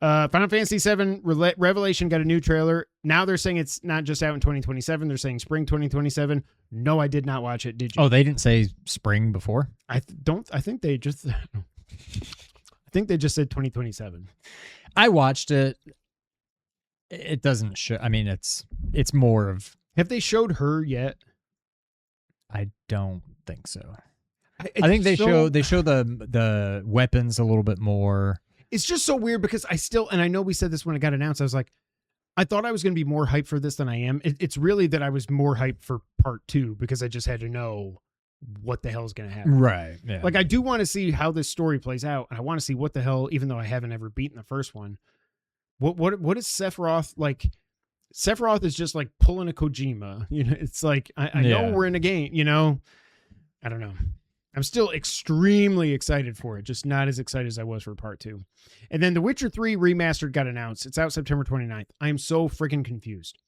Final Fantasy VII Revelation got a new trailer. Now they're saying it's not just out in 2027. They're saying spring 2027. No, I did not watch it. Did you? Oh, they didn't say spring before? I think they just said 2027. I watched it. It doesn't show. I mean, it's more of. Have they showed her yet? I don't think so. I think they show the weapons a little bit more. It's just so weird because and I know we said this when it got announced. I was like, I thought I was going to be more hyped for this than I am. It's really that I was more hyped for part 2 because I just had to know what the hell is going to happen. Right. Yeah. Like, I do want to see how this story plays out. And I want to see what the hell, even though I haven't ever beaten the first one, what is Sephiroth like? Sephiroth is just like pulling a Kojima. You know, it's like, I know we're in a game, you know, I don't know. I'm still extremely excited for it, just not as excited as I was for part 2. And then The Witcher 3 Remastered got announced. It's out September 29th. I am so freaking confused.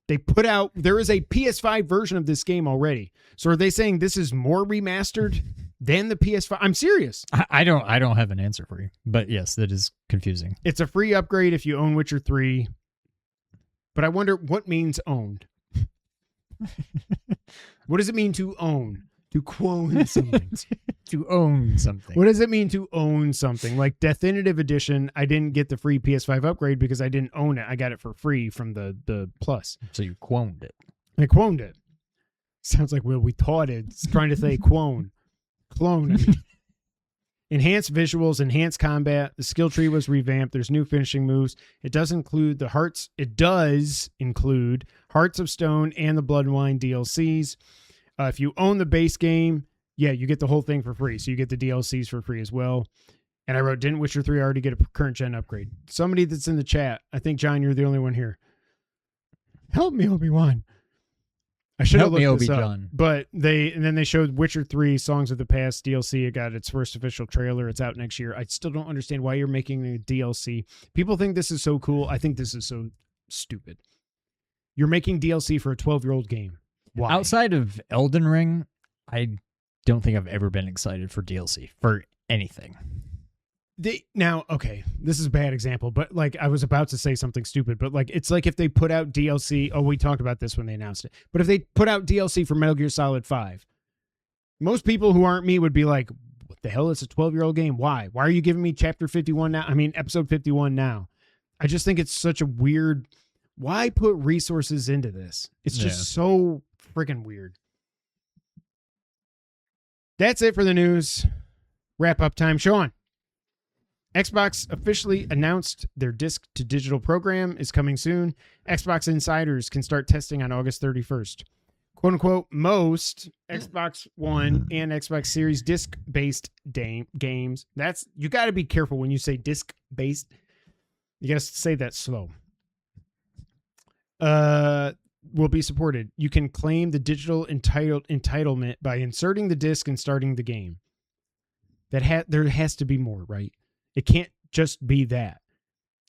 There is a PS5 version of this game already. So are they saying this is more remastered than the PS5? I'm serious. I don't have an answer for you, but yes, that is confusing. It's a free upgrade if you own Witcher 3. But I wonder what means owned. What does it mean to own? To clone something. To own something. What does it mean to own something? Like Definitive Edition, I didn't get the free PS5 upgrade because I didn't own it. I got it for free from the Plus. So you cloned it. I cloned it. Sounds like we taught it. It's trying to say clone. Clone. I mean. Enhanced visuals, enhanced combat. The skill tree was revamped. There's new finishing moves. It does include Hearts of Stone and the Blood and Wine DLCs. If you own the base game, you get the whole thing for free. So you get the DLCs for free as well. And I wrote, didn't Witcher 3 already get a current gen upgrade? Somebody that's in the chat, I think, John, you're the only one here. Help me, Obi-Wan. I should have looked this up. But then they showed Witcher 3 Songs of the Past DLC. It got its first official trailer. It's out next year. I still don't understand why you're making a DLC. People think this is so cool. I think this is so stupid. You're making DLC for a 12-year-old game. Why? Outside of Elden Ring, I don't think I've ever been excited for DLC for anything. Okay, this is a bad example, but like I was about to say something stupid, but like it's like if they put out DLC. Oh, we talked about this when they announced it. But if they put out DLC for Metal Gear Solid 5, most people who aren't me would be like, "What the hell? It's a 12-year-old game. Why? Why are you giving me chapter 51 now? I mean, episode 51 now." I just think it's such a weird. Why put resources into this? It's just so freaking weird. That's it for the news. Wrap up time. Sean. Xbox officially announced their disc-to-digital program is coming soon. Xbox insiders can start testing on August 31st. Quote-unquote, most Xbox One and Xbox Series disc-based games. You got to be careful when you say disc-based. You got to say that slow. Will be supported. You can claim the digital entitlement by inserting the disc and starting the game. There has to be more, right? It can't just be that,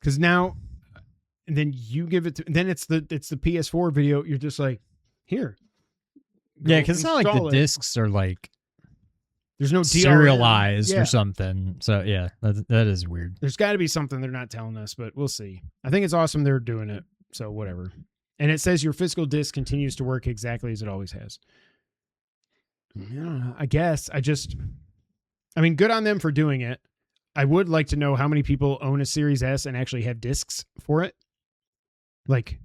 because now, and then you give it to. Then it's the PS4 video. You're just like, here. Yeah, because it's not like the discs are like there's no serialized or something. So yeah, that is weird. There's got to be something they're not telling us, but we'll see. I think it's awesome they're doing it. So whatever. And it says your physical disc continues to work exactly as it always has. Yeah, I guess. I mean, good on them for doing it. I would like to know how many people own a Series S and actually have discs for it. Like,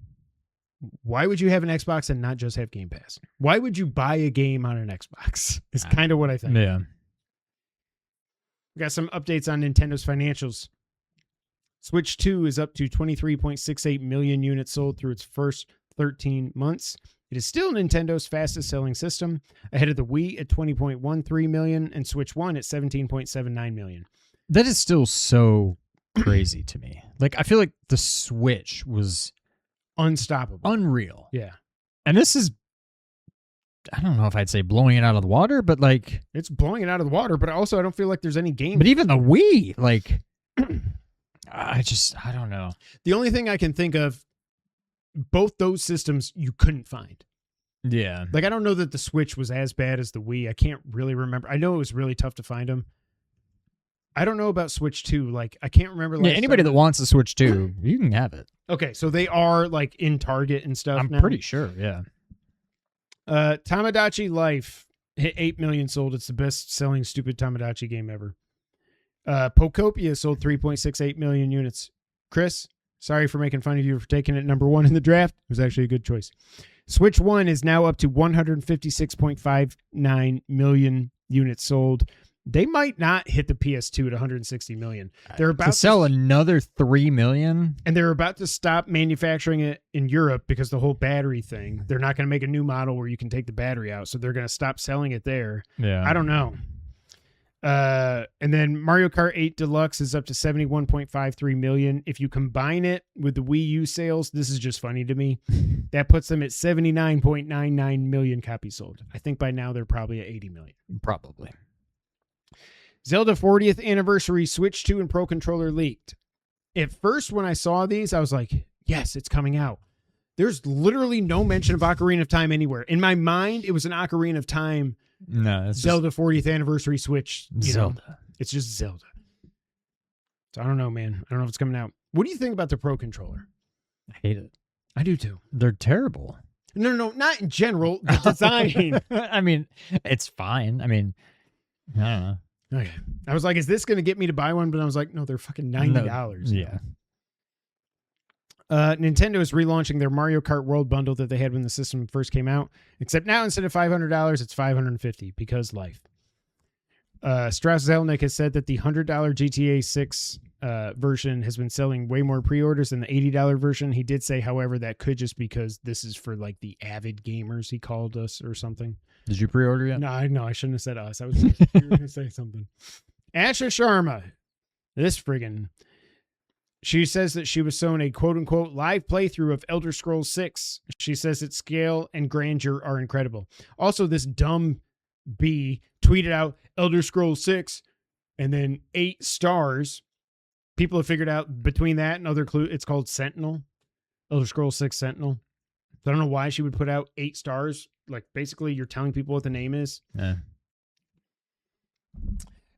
why would you have an Xbox and not just have Game Pass? Why would you buy a game on an Xbox? It's kind of what I think. Yeah. We got some updates on Nintendo's financials. Switch 2 is up to 23.68 million units sold through its first 13 months. It is still Nintendo's fastest selling system, ahead of the Wii at 20.13 million and Switch 1 at 17.79 million. That is still so crazy to me. Like, I feel like the Switch was unstoppable. Unreal. Yeah. And this is, I don't know if I'd say blowing it out of the water, but like... It's blowing it out of the water, but also I don't feel like there's any game. But even the Wii, like... I don't know. The only thing I can think of, both those systems you couldn't find. Yeah. Like, I don't know that the Switch was as bad as the Wii. I can't really remember. I know it was really tough to find them. I don't know about Switch 2. Like, I can't remember. Anybody that wants a Switch 2, you can have it. Okay, so they are, like, in Target and stuff I'm now? pretty sure, yeah. Tamagotchi Life hit 8 million sold. It's the best-selling stupid Tamagotchi game ever. Pokopia sold 3.68 million units. Chris, sorry for making fun of you for taking it number 1 in the draft. It was actually a good choice. Switch 1 is now up to 156.59 million units sold. They might not hit the PS2 at 160 million. They're about to sell another 3 million. And they're about to stop manufacturing it in Europe because the whole battery thing. They're not going to make a new model where you can take the battery out. So they're going to stop selling it there. Yeah. I don't know. And then Mario Kart 8 Deluxe is up to 71.53 million. If you combine it with the Wii U sales, this is just funny to me. That puts them at 79.99 million copies sold. I think by now they're probably at 80 million. Probably. Zelda 40th Anniversary Switch 2 and Pro Controller leaked. At first, when I saw these, I was like, yes, it's coming out. There's literally no mention of Ocarina of Time anywhere. In my mind, it was an Ocarina of Time it's Zelda 40th Anniversary Switch. Zelda. It's just Zelda. So I don't know, man. I don't know if it's coming out. What do you think about the Pro Controller? I hate it. I do too. They're terrible. No, not in general. The design. I mean, it's fine. I mean, I don't know. Okay. I was like, is this going to get me to buy one? But I was like, no, they're fucking $90. Yeah. Nintendo is relaunching their Mario Kart World Bundle that they had when the system first came out. Except now, instead of $500, it's $550 because life. Strauss Zelnick has said that the $100 GTA 6 version has been selling way more pre-orders than the $80 version. He did say, however, that could just because this is for like the avid gamers, he called us or something. Did you pre-order yet? No, I shouldn't have said us. I was you were going to say something. Asha Sharma, this friggin'. She says that she was shown a quote-unquote live playthrough of Elder Scrolls 6. She says its scale and grandeur are incredible. Also, this dumb bee tweeted out Elder Scrolls 6 and then 8 stars. People have figured out between that and other clues, it's called Sentinel. Elder Scrolls 6 Sentinel. So I don't know why she would put out 8 stars. Like, basically, you're telling people what the name is. Yeah.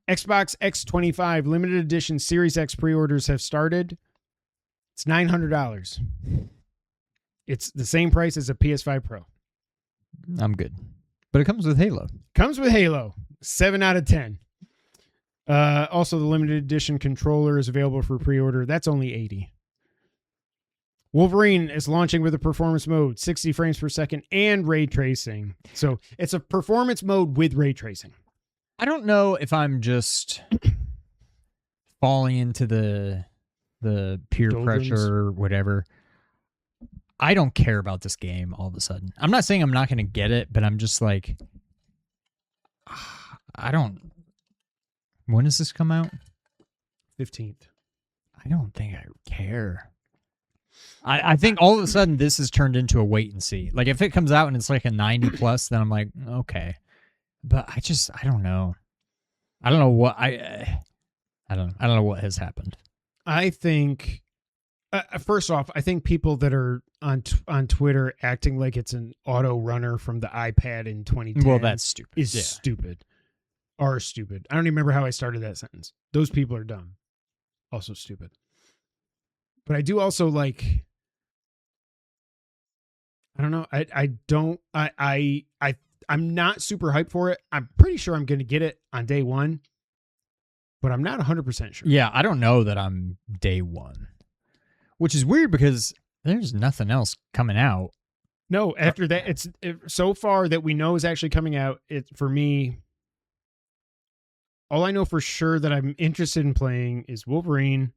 Xbox X25 limited edition Series X pre-orders have started. It's $900. It's the same price as a PS5 Pro. I'm good. But it comes with Halo. Comes with Halo. 7 out of 10. Also, the limited edition controller is available for pre-order. That's only $80. Wolverine is launching with a performance mode, 60 frames per second, and ray tracing. So it's a performance mode with ray tracing. I don't know if I'm just falling into the peer Doldrums. pressure or whatever. I don't care about this game all of a sudden. I'm not saying I'm not going to get it, but I'm just like, I don't. When does this come out? 15th. I don't think I care. I think all of a sudden this has turned into a wait and see. Like if it comes out and it's like a 90 plus, then I'm like, okay. But I don't know. I don't know what I don't know what has happened. I think first off, I think people that are on Twitter acting like it's an auto runner from the iPad in 2010 Well, that's stupid. is stupid. Are stupid. I don't even remember how I started that sentence. Those people are dumb. Also stupid. But I do also like, I don't know. I'm not super hyped for it. I'm pretty sure I'm going to get it on day one, but I'm not 100% sure. Yeah, I don't know that I'm day one, which is weird because there's nothing else coming out. No, after that, it's so far that we know is actually coming out. For me, all I know for sure that I'm interested in playing is Wolverine.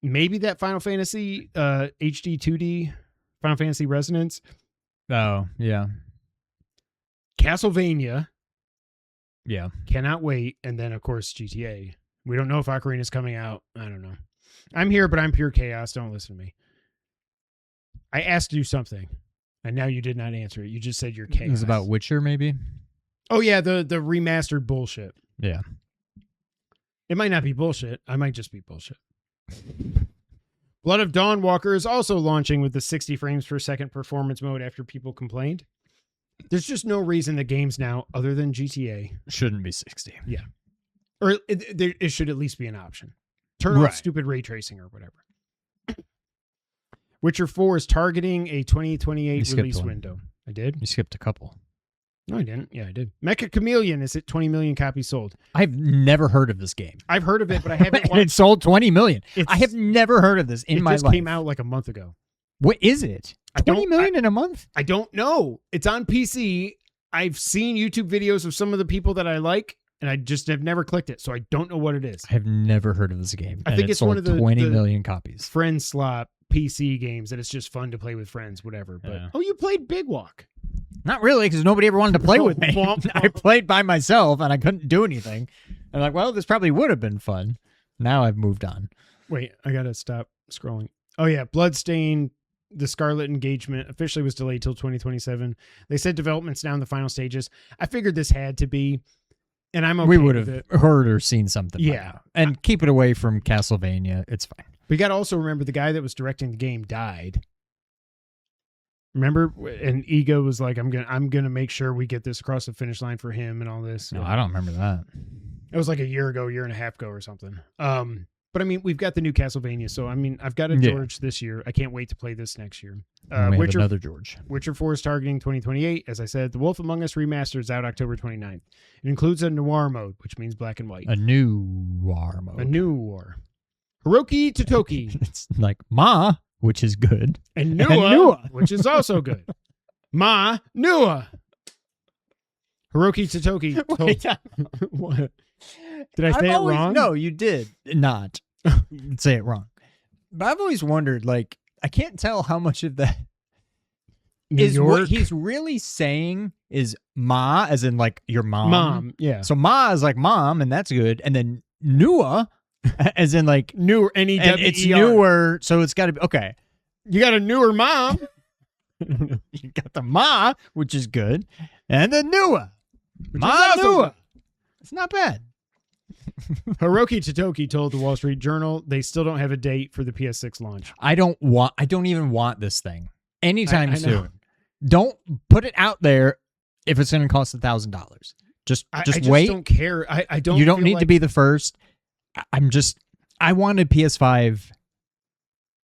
Maybe that Final Fantasy HD 2D, Final Fantasy Resonance. Oh, yeah. Castlevania. Yeah. Cannot wait. And then, of course, GTA. We don't know if Ocarina is coming out. I don't know. I'm here, but I'm pure chaos. Don't listen to me. I asked you something, and now you did not answer it. You just said you're chaos. It was about Witcher, maybe? Oh, yeah, the remastered bullshit. Yeah. It might not be bullshit. I might just be bullshit. Blood of Dawnwalker is also launching with the 60 frames per second performance mode after people complained. There's just no reason the games now, other than GTA, shouldn't be 60. Yeah. Or it should at least be an option. Turn off stupid ray tracing or whatever. Witcher 4 is targeting a 2028 release window. I did? You skipped a couple. No, I didn't. Yeah, I did. Mecha Chameleon is at 20 million copies sold. I've never heard of this game. I've heard of it, but I haven't And it sold 20 million. I have never heard of this in my life. It just came out like a month ago. What is it? 20 million in a month? I don't know. It's on PC. I've seen YouTube videos of some of the people that I like, and I just have never clicked it, so I don't know what it is. I have never heard of this game. I think it's one of the 20 million copies. Friend slot PC games that it's just fun to play with friends, whatever. But Yeah. oh, you played Big Walk. Not really, because nobody ever wanted to play with me. I played by myself, and I couldn't do anything. I'm like, well, this probably would have been fun. Now I've moved on. Wait, I gotta stop scrolling. Oh yeah, Bloodstained, the Scarlet Engagement officially was delayed till 2027. They said development's now in the final stages. I figured this had to be, and I'm okay We would with have it. heard or seen something. by Yeah. now. And keep it away from Castlevania. It's fine. We got to also remember the guy that was directing the game died. Remember, and Ego was like, "I'm gonna make sure we get this across the finish line for him and all this." No, I don't remember that. It was like a year and a half ago or something. But I mean, we've got the new Castlevania, so I mean, I've got a George this year. I can't wait to play this next year. We have another George. Witcher 4 is targeting 2028. As I said, The Wolf Among Us Remastered is out October 29th. It includes a noir mode, which means black and white. A new war mode. A new war. Hiroki Totoki. It's like Ma, which is good. And Nua, which is also good. Ma Nua. Hiroki Totoki told... What? Did I say it wrong? No, you did not say it wrong. But I've always wondered, like, I can't tell how much of that is what he's really saying is Ma, as in like your mom. Mom, yeah. So Ma is like mom, and that's good. And then Nua, as in like newer, N-E-W-E-R. and it's newer, so it's got to be okay. You got a newer mom. You got the Ma, which is good, and the Nua. Ma Nua. It's not bad. Hiroki Totoki told the Wall Street Journal they still don't have a date for the PS6 launch. I don't even want this thing anytime I soon. Don't put it out there if it's going to cost $1,000. Just I wait. don't care. I don't. You don't feel need like, to be the first. I wanted PS5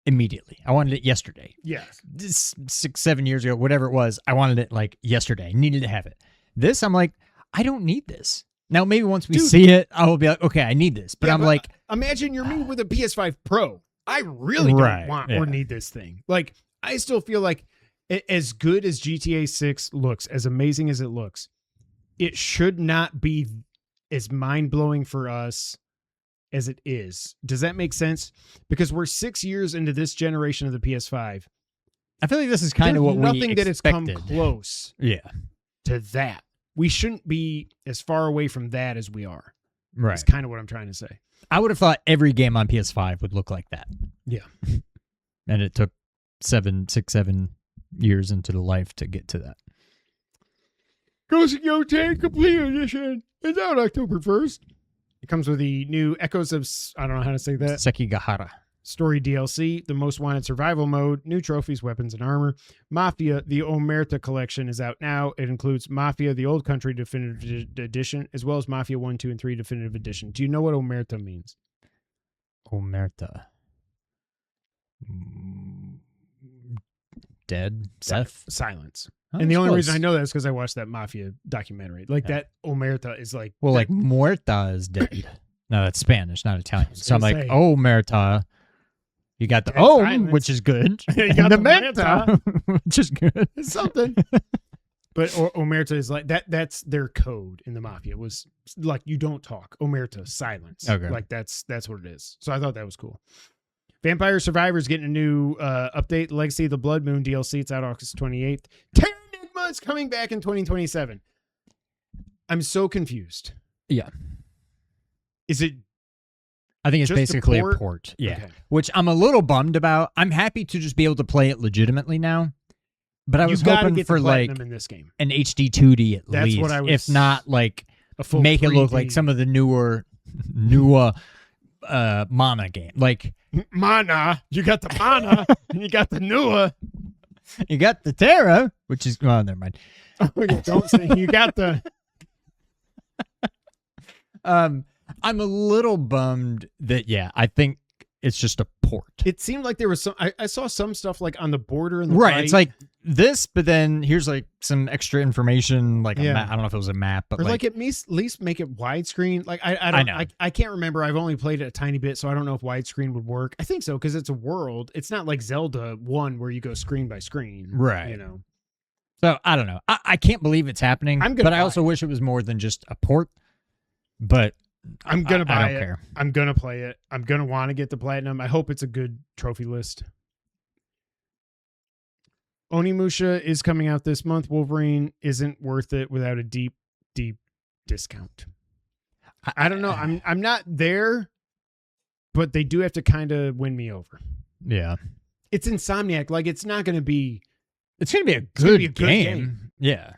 immediately. I wanted it yesterday. Yes. 6-7 years ago, whatever it was, I wanted it like yesterday. Needed to have it. This, I'm like, I don't need this. Now, maybe once we see it, I will be like, okay, I need this. But I'm like, imagine you're me with a PS5 Pro. I really don't want or need this thing. Like, I still feel like as good as GTA 6 looks, as amazing as it looks, it should not be as mind-blowing for us as it is. Does that make sense? Because we're 6 years into this generation of the PS5. I feel like this is kind of what we expected. Nothing that has come close to that. We shouldn't be as far away from that as we are. Right. That's kind of what I'm trying to say. I would have thought every game on PS5 would look like that. Yeah. And it took 7 years into the life to get to that. Ghost of Yotan Complete Edition is out October 1st. It comes with the new Echoes of, I don't know how to say that. Sekigahara. Story DLC, the Most Wanted Survival Mode, new trophies, weapons, and armor. Mafia, the Omerta collection is out now. It includes Mafia, the Old Country Definitive Edition, as well as Mafia 1, 2, and 3 Definitive Edition. Do you know what Omerta means? Omerta. Dead? Death? Silence. Oh, and the only reason I know that is because I watched that Mafia documentary. Like that Omerta is like... Well, like muerta is dead. No, that's Spanish, not Italian. So I'm like, Omerta. You got the silence, which is good. You got the meta, which is good. It's something. But Omerta is like that. That's their code in the Mafia. It was like, you don't talk. Omerta, silence. Okay. Like that's what it is. So I thought that was cool. Vampire Survivors getting a new update. Legacy of the Blood Moon DLC. It's out August 28th. Terra Enigma is coming back in 2027. I'm so confused. Yeah. Is it? I think it's basically a port. Yeah. Okay. Which I'm a little bummed about. I'm happy to just be able to play it legitimately now. But I was hoping for like in this game. An HD 2D at least. That's what I was, if not like make 3D. It look like some of the newer Mana game. Like Mana. You got the Mana and you got the newer. You got the Terra, which is never mind. Oh, yeah, don't say you got the I'm a little bummed that, I think it's just a port. It seemed like there was some, I saw some stuff like on the border and right. It's like this, but then here's like some extra information, like a map. I don't know if it was a map, but or like at least make it widescreen. Like I know. I can't remember. I've only played it a tiny bit, so I don't know if widescreen would work. I think so because it's a world. It's not like Zelda 1 where you go screen by screen, right? You know. So I don't know. I can't believe it's happening. But I also wish it was more than just a port. But I'm gonna buy I don't it. Care. I'm gonna play it. I'm gonna want to get the platinum. I hope it's a good trophy list. Onimusha is coming out this month. Wolverine isn't worth it without a deep discount. I don't know. I'm not there, but they do have to kind of win me over. Yeah. It's Insomniac. Like it's not gonna be. It's gonna be a good game. Yeah.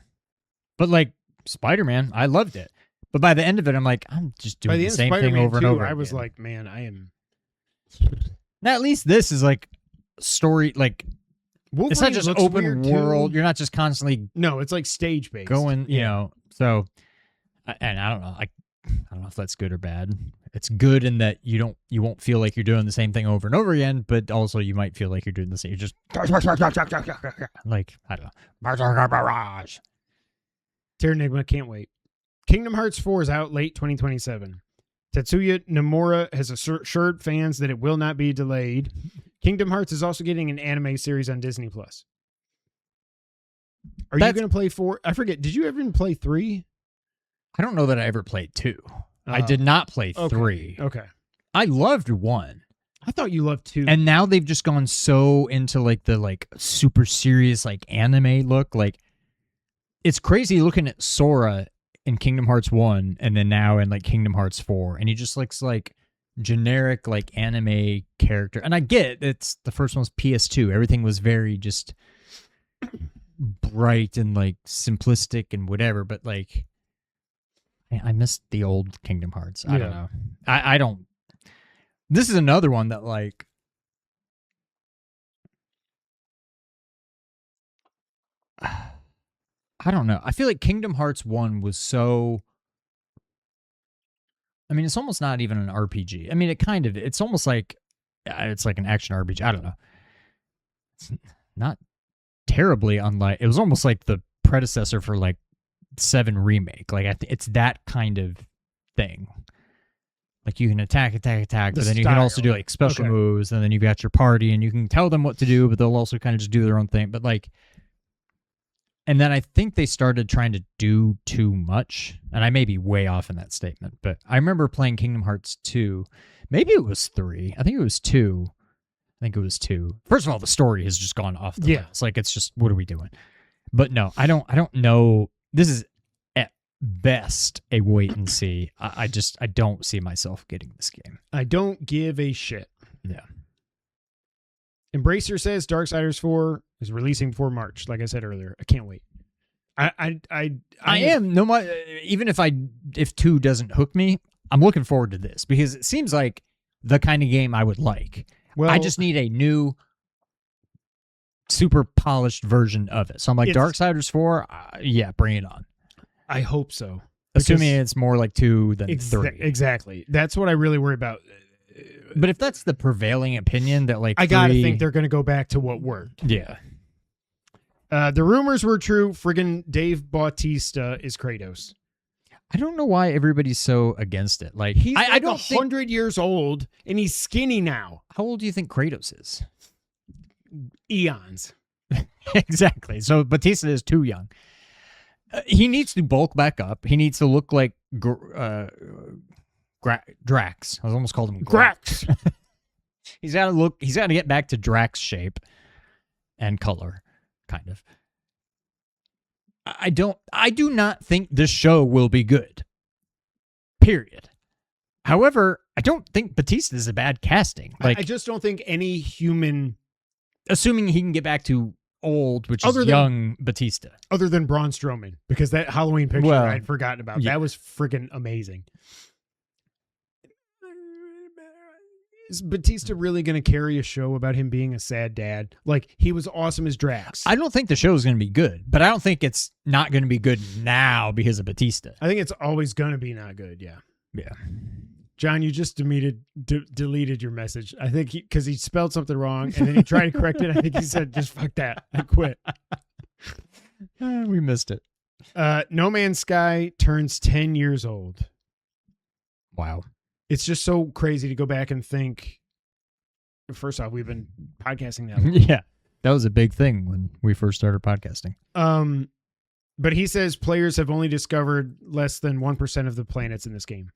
But like Spider-Man, I loved it. But by the end of it, I'm like, I'm just doing the same thing over and over. I was like, man, I am. Now, at least this is like story, like Wolverine, it's not just open world. Too. You're not just constantly. No, it's like stage based. Going, you know. So, and I don't know. I don't know if that's good or bad. It's good in that you won't feel like you're doing the same thing over and over again, but also you might feel like you're doing the same. You're just like I don't know. Terra Enigma, can't wait. Kingdom Hearts 4 is out late 2027. Tetsuya Nomura has assured fans that it will not be delayed. Kingdom Hearts is also getting an anime series on Disney+. Are you going to play 4? I forget. Did you ever even play 3? I don't know that I ever played 2. I did not play 3. Okay. I loved 1. I thought you loved 2. And now they've just gone so into like the like super serious like anime look. Like it's crazy looking at Sora in Kingdom Hearts 1 and then now in like Kingdom Hearts 4, and he just looks like generic like anime character. And I get it's the first one's PS2. Everything was very just bright and like simplistic and whatever, but like I missed the old Kingdom Hearts. I don't know. I don't. This is another one that like I don't know. I feel like Kingdom Hearts 1 was so I mean, it's almost not even an RPG. I mean, it's almost like it's like an action RPG. I don't know. It's not terribly unlike. It was almost like the predecessor for like 7 Remake. Like it's that kind of thing. Like you can attack, but then you can also do like special moves, and then you've got your party, and you can tell them what to do, but they'll also kind of just do their own thing. But like, and then I think they started trying to do too much, and I may be way off in that statement, but I remember playing Kingdom Hearts 2. Maybe it was 3. I think it was 2. First of all, the story has just gone off the rails. Like it's just, what are we doing? But no, I don't know. This is at best a wait and see. I don't see myself getting this game. I don't give a shit. Yeah. Embracer says Darksiders 4 is releasing before March. Like I said earlier, I can't wait. I am no matter, even if 2 doesn't hook me, I'm looking forward to this because it seems like the kind of game I would like. Well, I just need a new, super polished version of it. So I'm like, Darksiders 4, yeah, bring it on. I hope so. Assuming it's more like 2 than 3. Exactly. That's what I really worry about. But if that's the prevailing opinion that like I gotta think they're gonna go back to what worked. Yeah. The rumors were true. Friggin' Dave Bautista is Kratos. I don't know why everybody's so against it. Like he's like 100 years old and he's skinny now. How old do you think Kratos is? Eons. Exactly. So Bautista is too young. He needs to bulk back up. He needs to look like Drax. I almost called him Grax. He's got to get back to Drax shape and color, kind of. I do not think this show will be good. Period. However, I don't think Batista is a bad casting. Like I just don't think any human, assuming he can get back to old, which is young Batista, other than Braun Strowman, because that Halloween picture I'd forgotten about. Yeah. That was freaking amazing. Is Batista really going to carry a show about him being a sad dad? Like, he was awesome as Drax. I don't think the show is going to be good, but I don't think it's not going to be good now because of Batista. I think it's always going to be not good, yeah. Yeah. John, you just deleted your message. I think because he spelled something wrong, and then he tried to correct it. I think he said, just fuck that. I quit. We missed it. No Man's Sky turns 10 years old. Wow. It's just so crazy to go back and think. First off, we've been podcasting that long. Yeah, that was a big thing when we first started podcasting. But he says players have only discovered less than 1% of the planets in this game.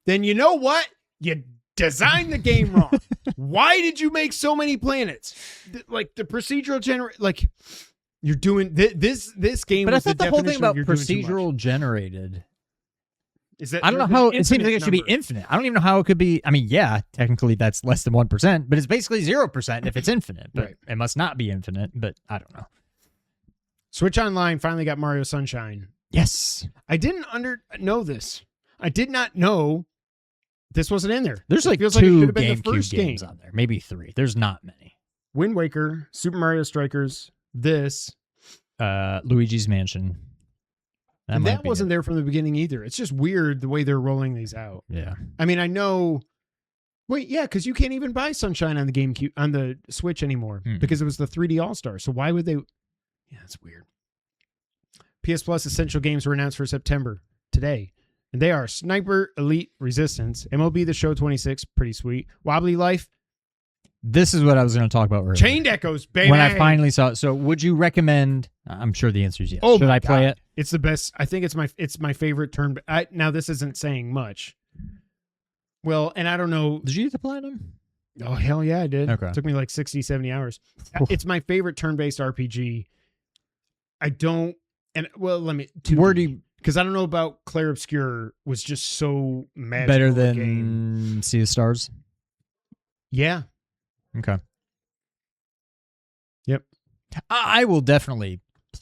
Then you know what? You designed the game wrong. Why did you make so many planets? Like the procedural like you're doing this game. But was I thought the whole thing about procedural generated. Is that I don't know how it seems like it should be infinite. I don't even know how it could be. I mean, yeah, technically that's less than 1%, but it's basically 0% if it's infinite. But it must not be infinite. But I don't know. Switch Online finally got Mario Sunshine. Yes, I didn't know this. I did not know this wasn't in there. There's like 2 GameCube games on there, maybe 3. There's not many. Wind Waker, Super Mario Strikers, this, Luigi's Mansion. That wasn't there from the beginning either. It's just weird the way they're rolling these out. Yeah. I mean, I know. Wait, yeah, because you can't even buy Sunshine on the GameCube on the Switch anymore because it was the 3D All-Star. So why would they? Yeah, that's weird. PS Plus Essential Games were announced for September today, and they are Sniper Elite Resistance, MLB The Show 26, pretty sweet. Wobbly Life. This is what I was going to talk about earlier. Chained Echoes, baby. When I finally saw it. So would you recommend? I'm sure the answer is yes. Should I play it? It's the best. I think it's my favorite turn. Now this isn't saying much. Well, and I don't know. Did you get the platinum? Oh, hell yeah, I did. Okay. It took me like 60, 70 hours. It's my favorite turn-based RPG. I don't, and well, let me. Because I don't know about Clair Obscur was just so magical. Better than Sea of Stars? Yeah. Okay. Yep. I will definitely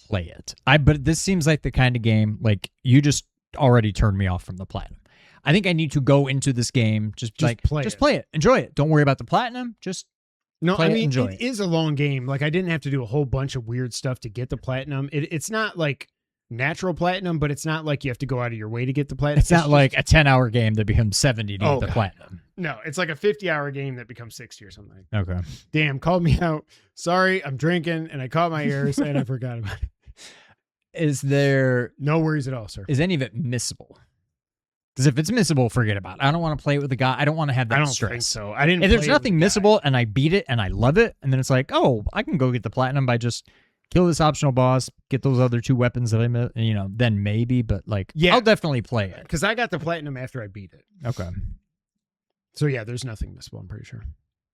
play it. But this seems like the kind of game, like, you just already turned me off from the platinum. I think I need to go into this game, just play it. Enjoy it. Don't worry about the platinum. Enjoy it. It is a long game. Like, I didn't have to do a whole bunch of weird stuff to get the platinum. It's not like natural platinum, but it's not like you have to go out of your way to get the platinum. It's not like a 10-hour game that becomes 70 to get the God. platinum. No, it's like a 50-hour game that becomes 60 or something. Okay. Damn, called me out. Sorry, I'm drinking and I caught my ears and I forgot about it. Is there... No worries at all, sir. Is any of it missable? Because if it's missable, forget about it. I don't want to play it with a guy. I don't want to have that I don't stress. think so. I didn't. If there's play it with nothing the guy. missable and I beat it and I love it, and then it's like, oh, I can go get the platinum by just kill this optional boss, get those other 2 weapons that I missed, then maybe, but like, Yeah. I'll definitely play it. Because I got the platinum after I beat it. Okay. So yeah, there's nothing missable, I'm pretty sure.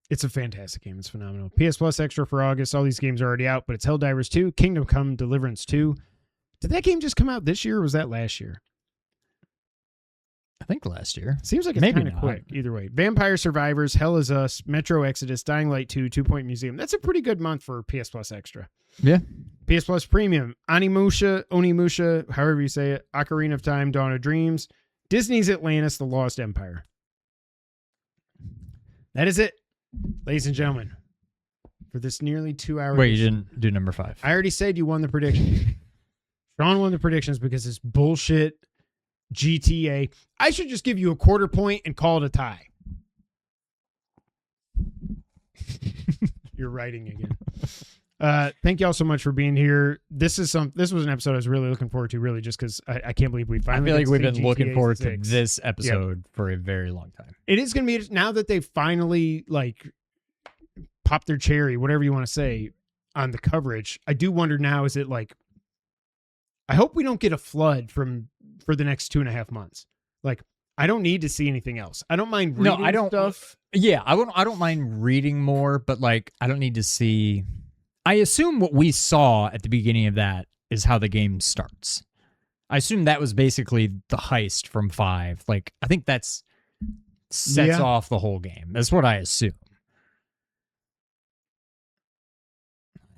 It's a fantastic game. It's phenomenal. PS Plus Extra for August. All these games are already out, but it's Helldivers 2, Kingdom Come Deliverance 2. Did that game just come out this year or was that last year? I think last year. Seems like it's Maybe kind of not. quick. Either way. Vampire Survivors, Hell Is Us, Metro Exodus, Dying Light 2, 2 Point Museum. That's a pretty good month for PS Plus Extra. Yeah. PS Plus Premium, Onimusha, however you say it, Ocarina of Time, Dawn of Dreams, Disney's Atlantis, The Lost Empire. That is it, ladies and gentlemen, for this nearly 2-hour. Wait, you didn't do number 5. I already said you won the prediction. Sean won the predictions because it's bullshit GTA. I should just give you a quarter point and call it a tie. You're writing again. Thank y'all so much for being here. This was an episode I was really looking forward to, really, just because I can't believe we finally. I feel like we've got to been see looking GTA forward 6. to this episode for a very long time. It is going to be, now that they've finally popped their cherry, whatever you want to say, on the coverage. I do wonder now, is it like, I hope we don't get a flood for the next 2.5 months. Like, I don't need to see anything else. I don't mind reading stuff. Yeah, I don't mind reading more, but like, I don't need to see. I assume what we saw at the beginning of that is how the game starts. I assume that was basically the heist from 5. Like, I think that's sets off the whole game. That's what I assume.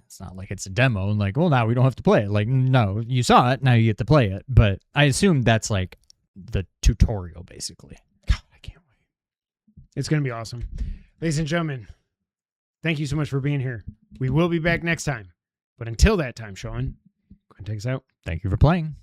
It's not like it's a demo and like, well, now we don't have to play it. Like, no, you saw it, now you get to play it. But I assume that's like the tutorial, basically. God, I can't wait. It's going to be awesome. Ladies and gentlemen, thank you so much for being here. We will be back next time. But until that time, Sean, go ahead and take us out. Thank you for playing.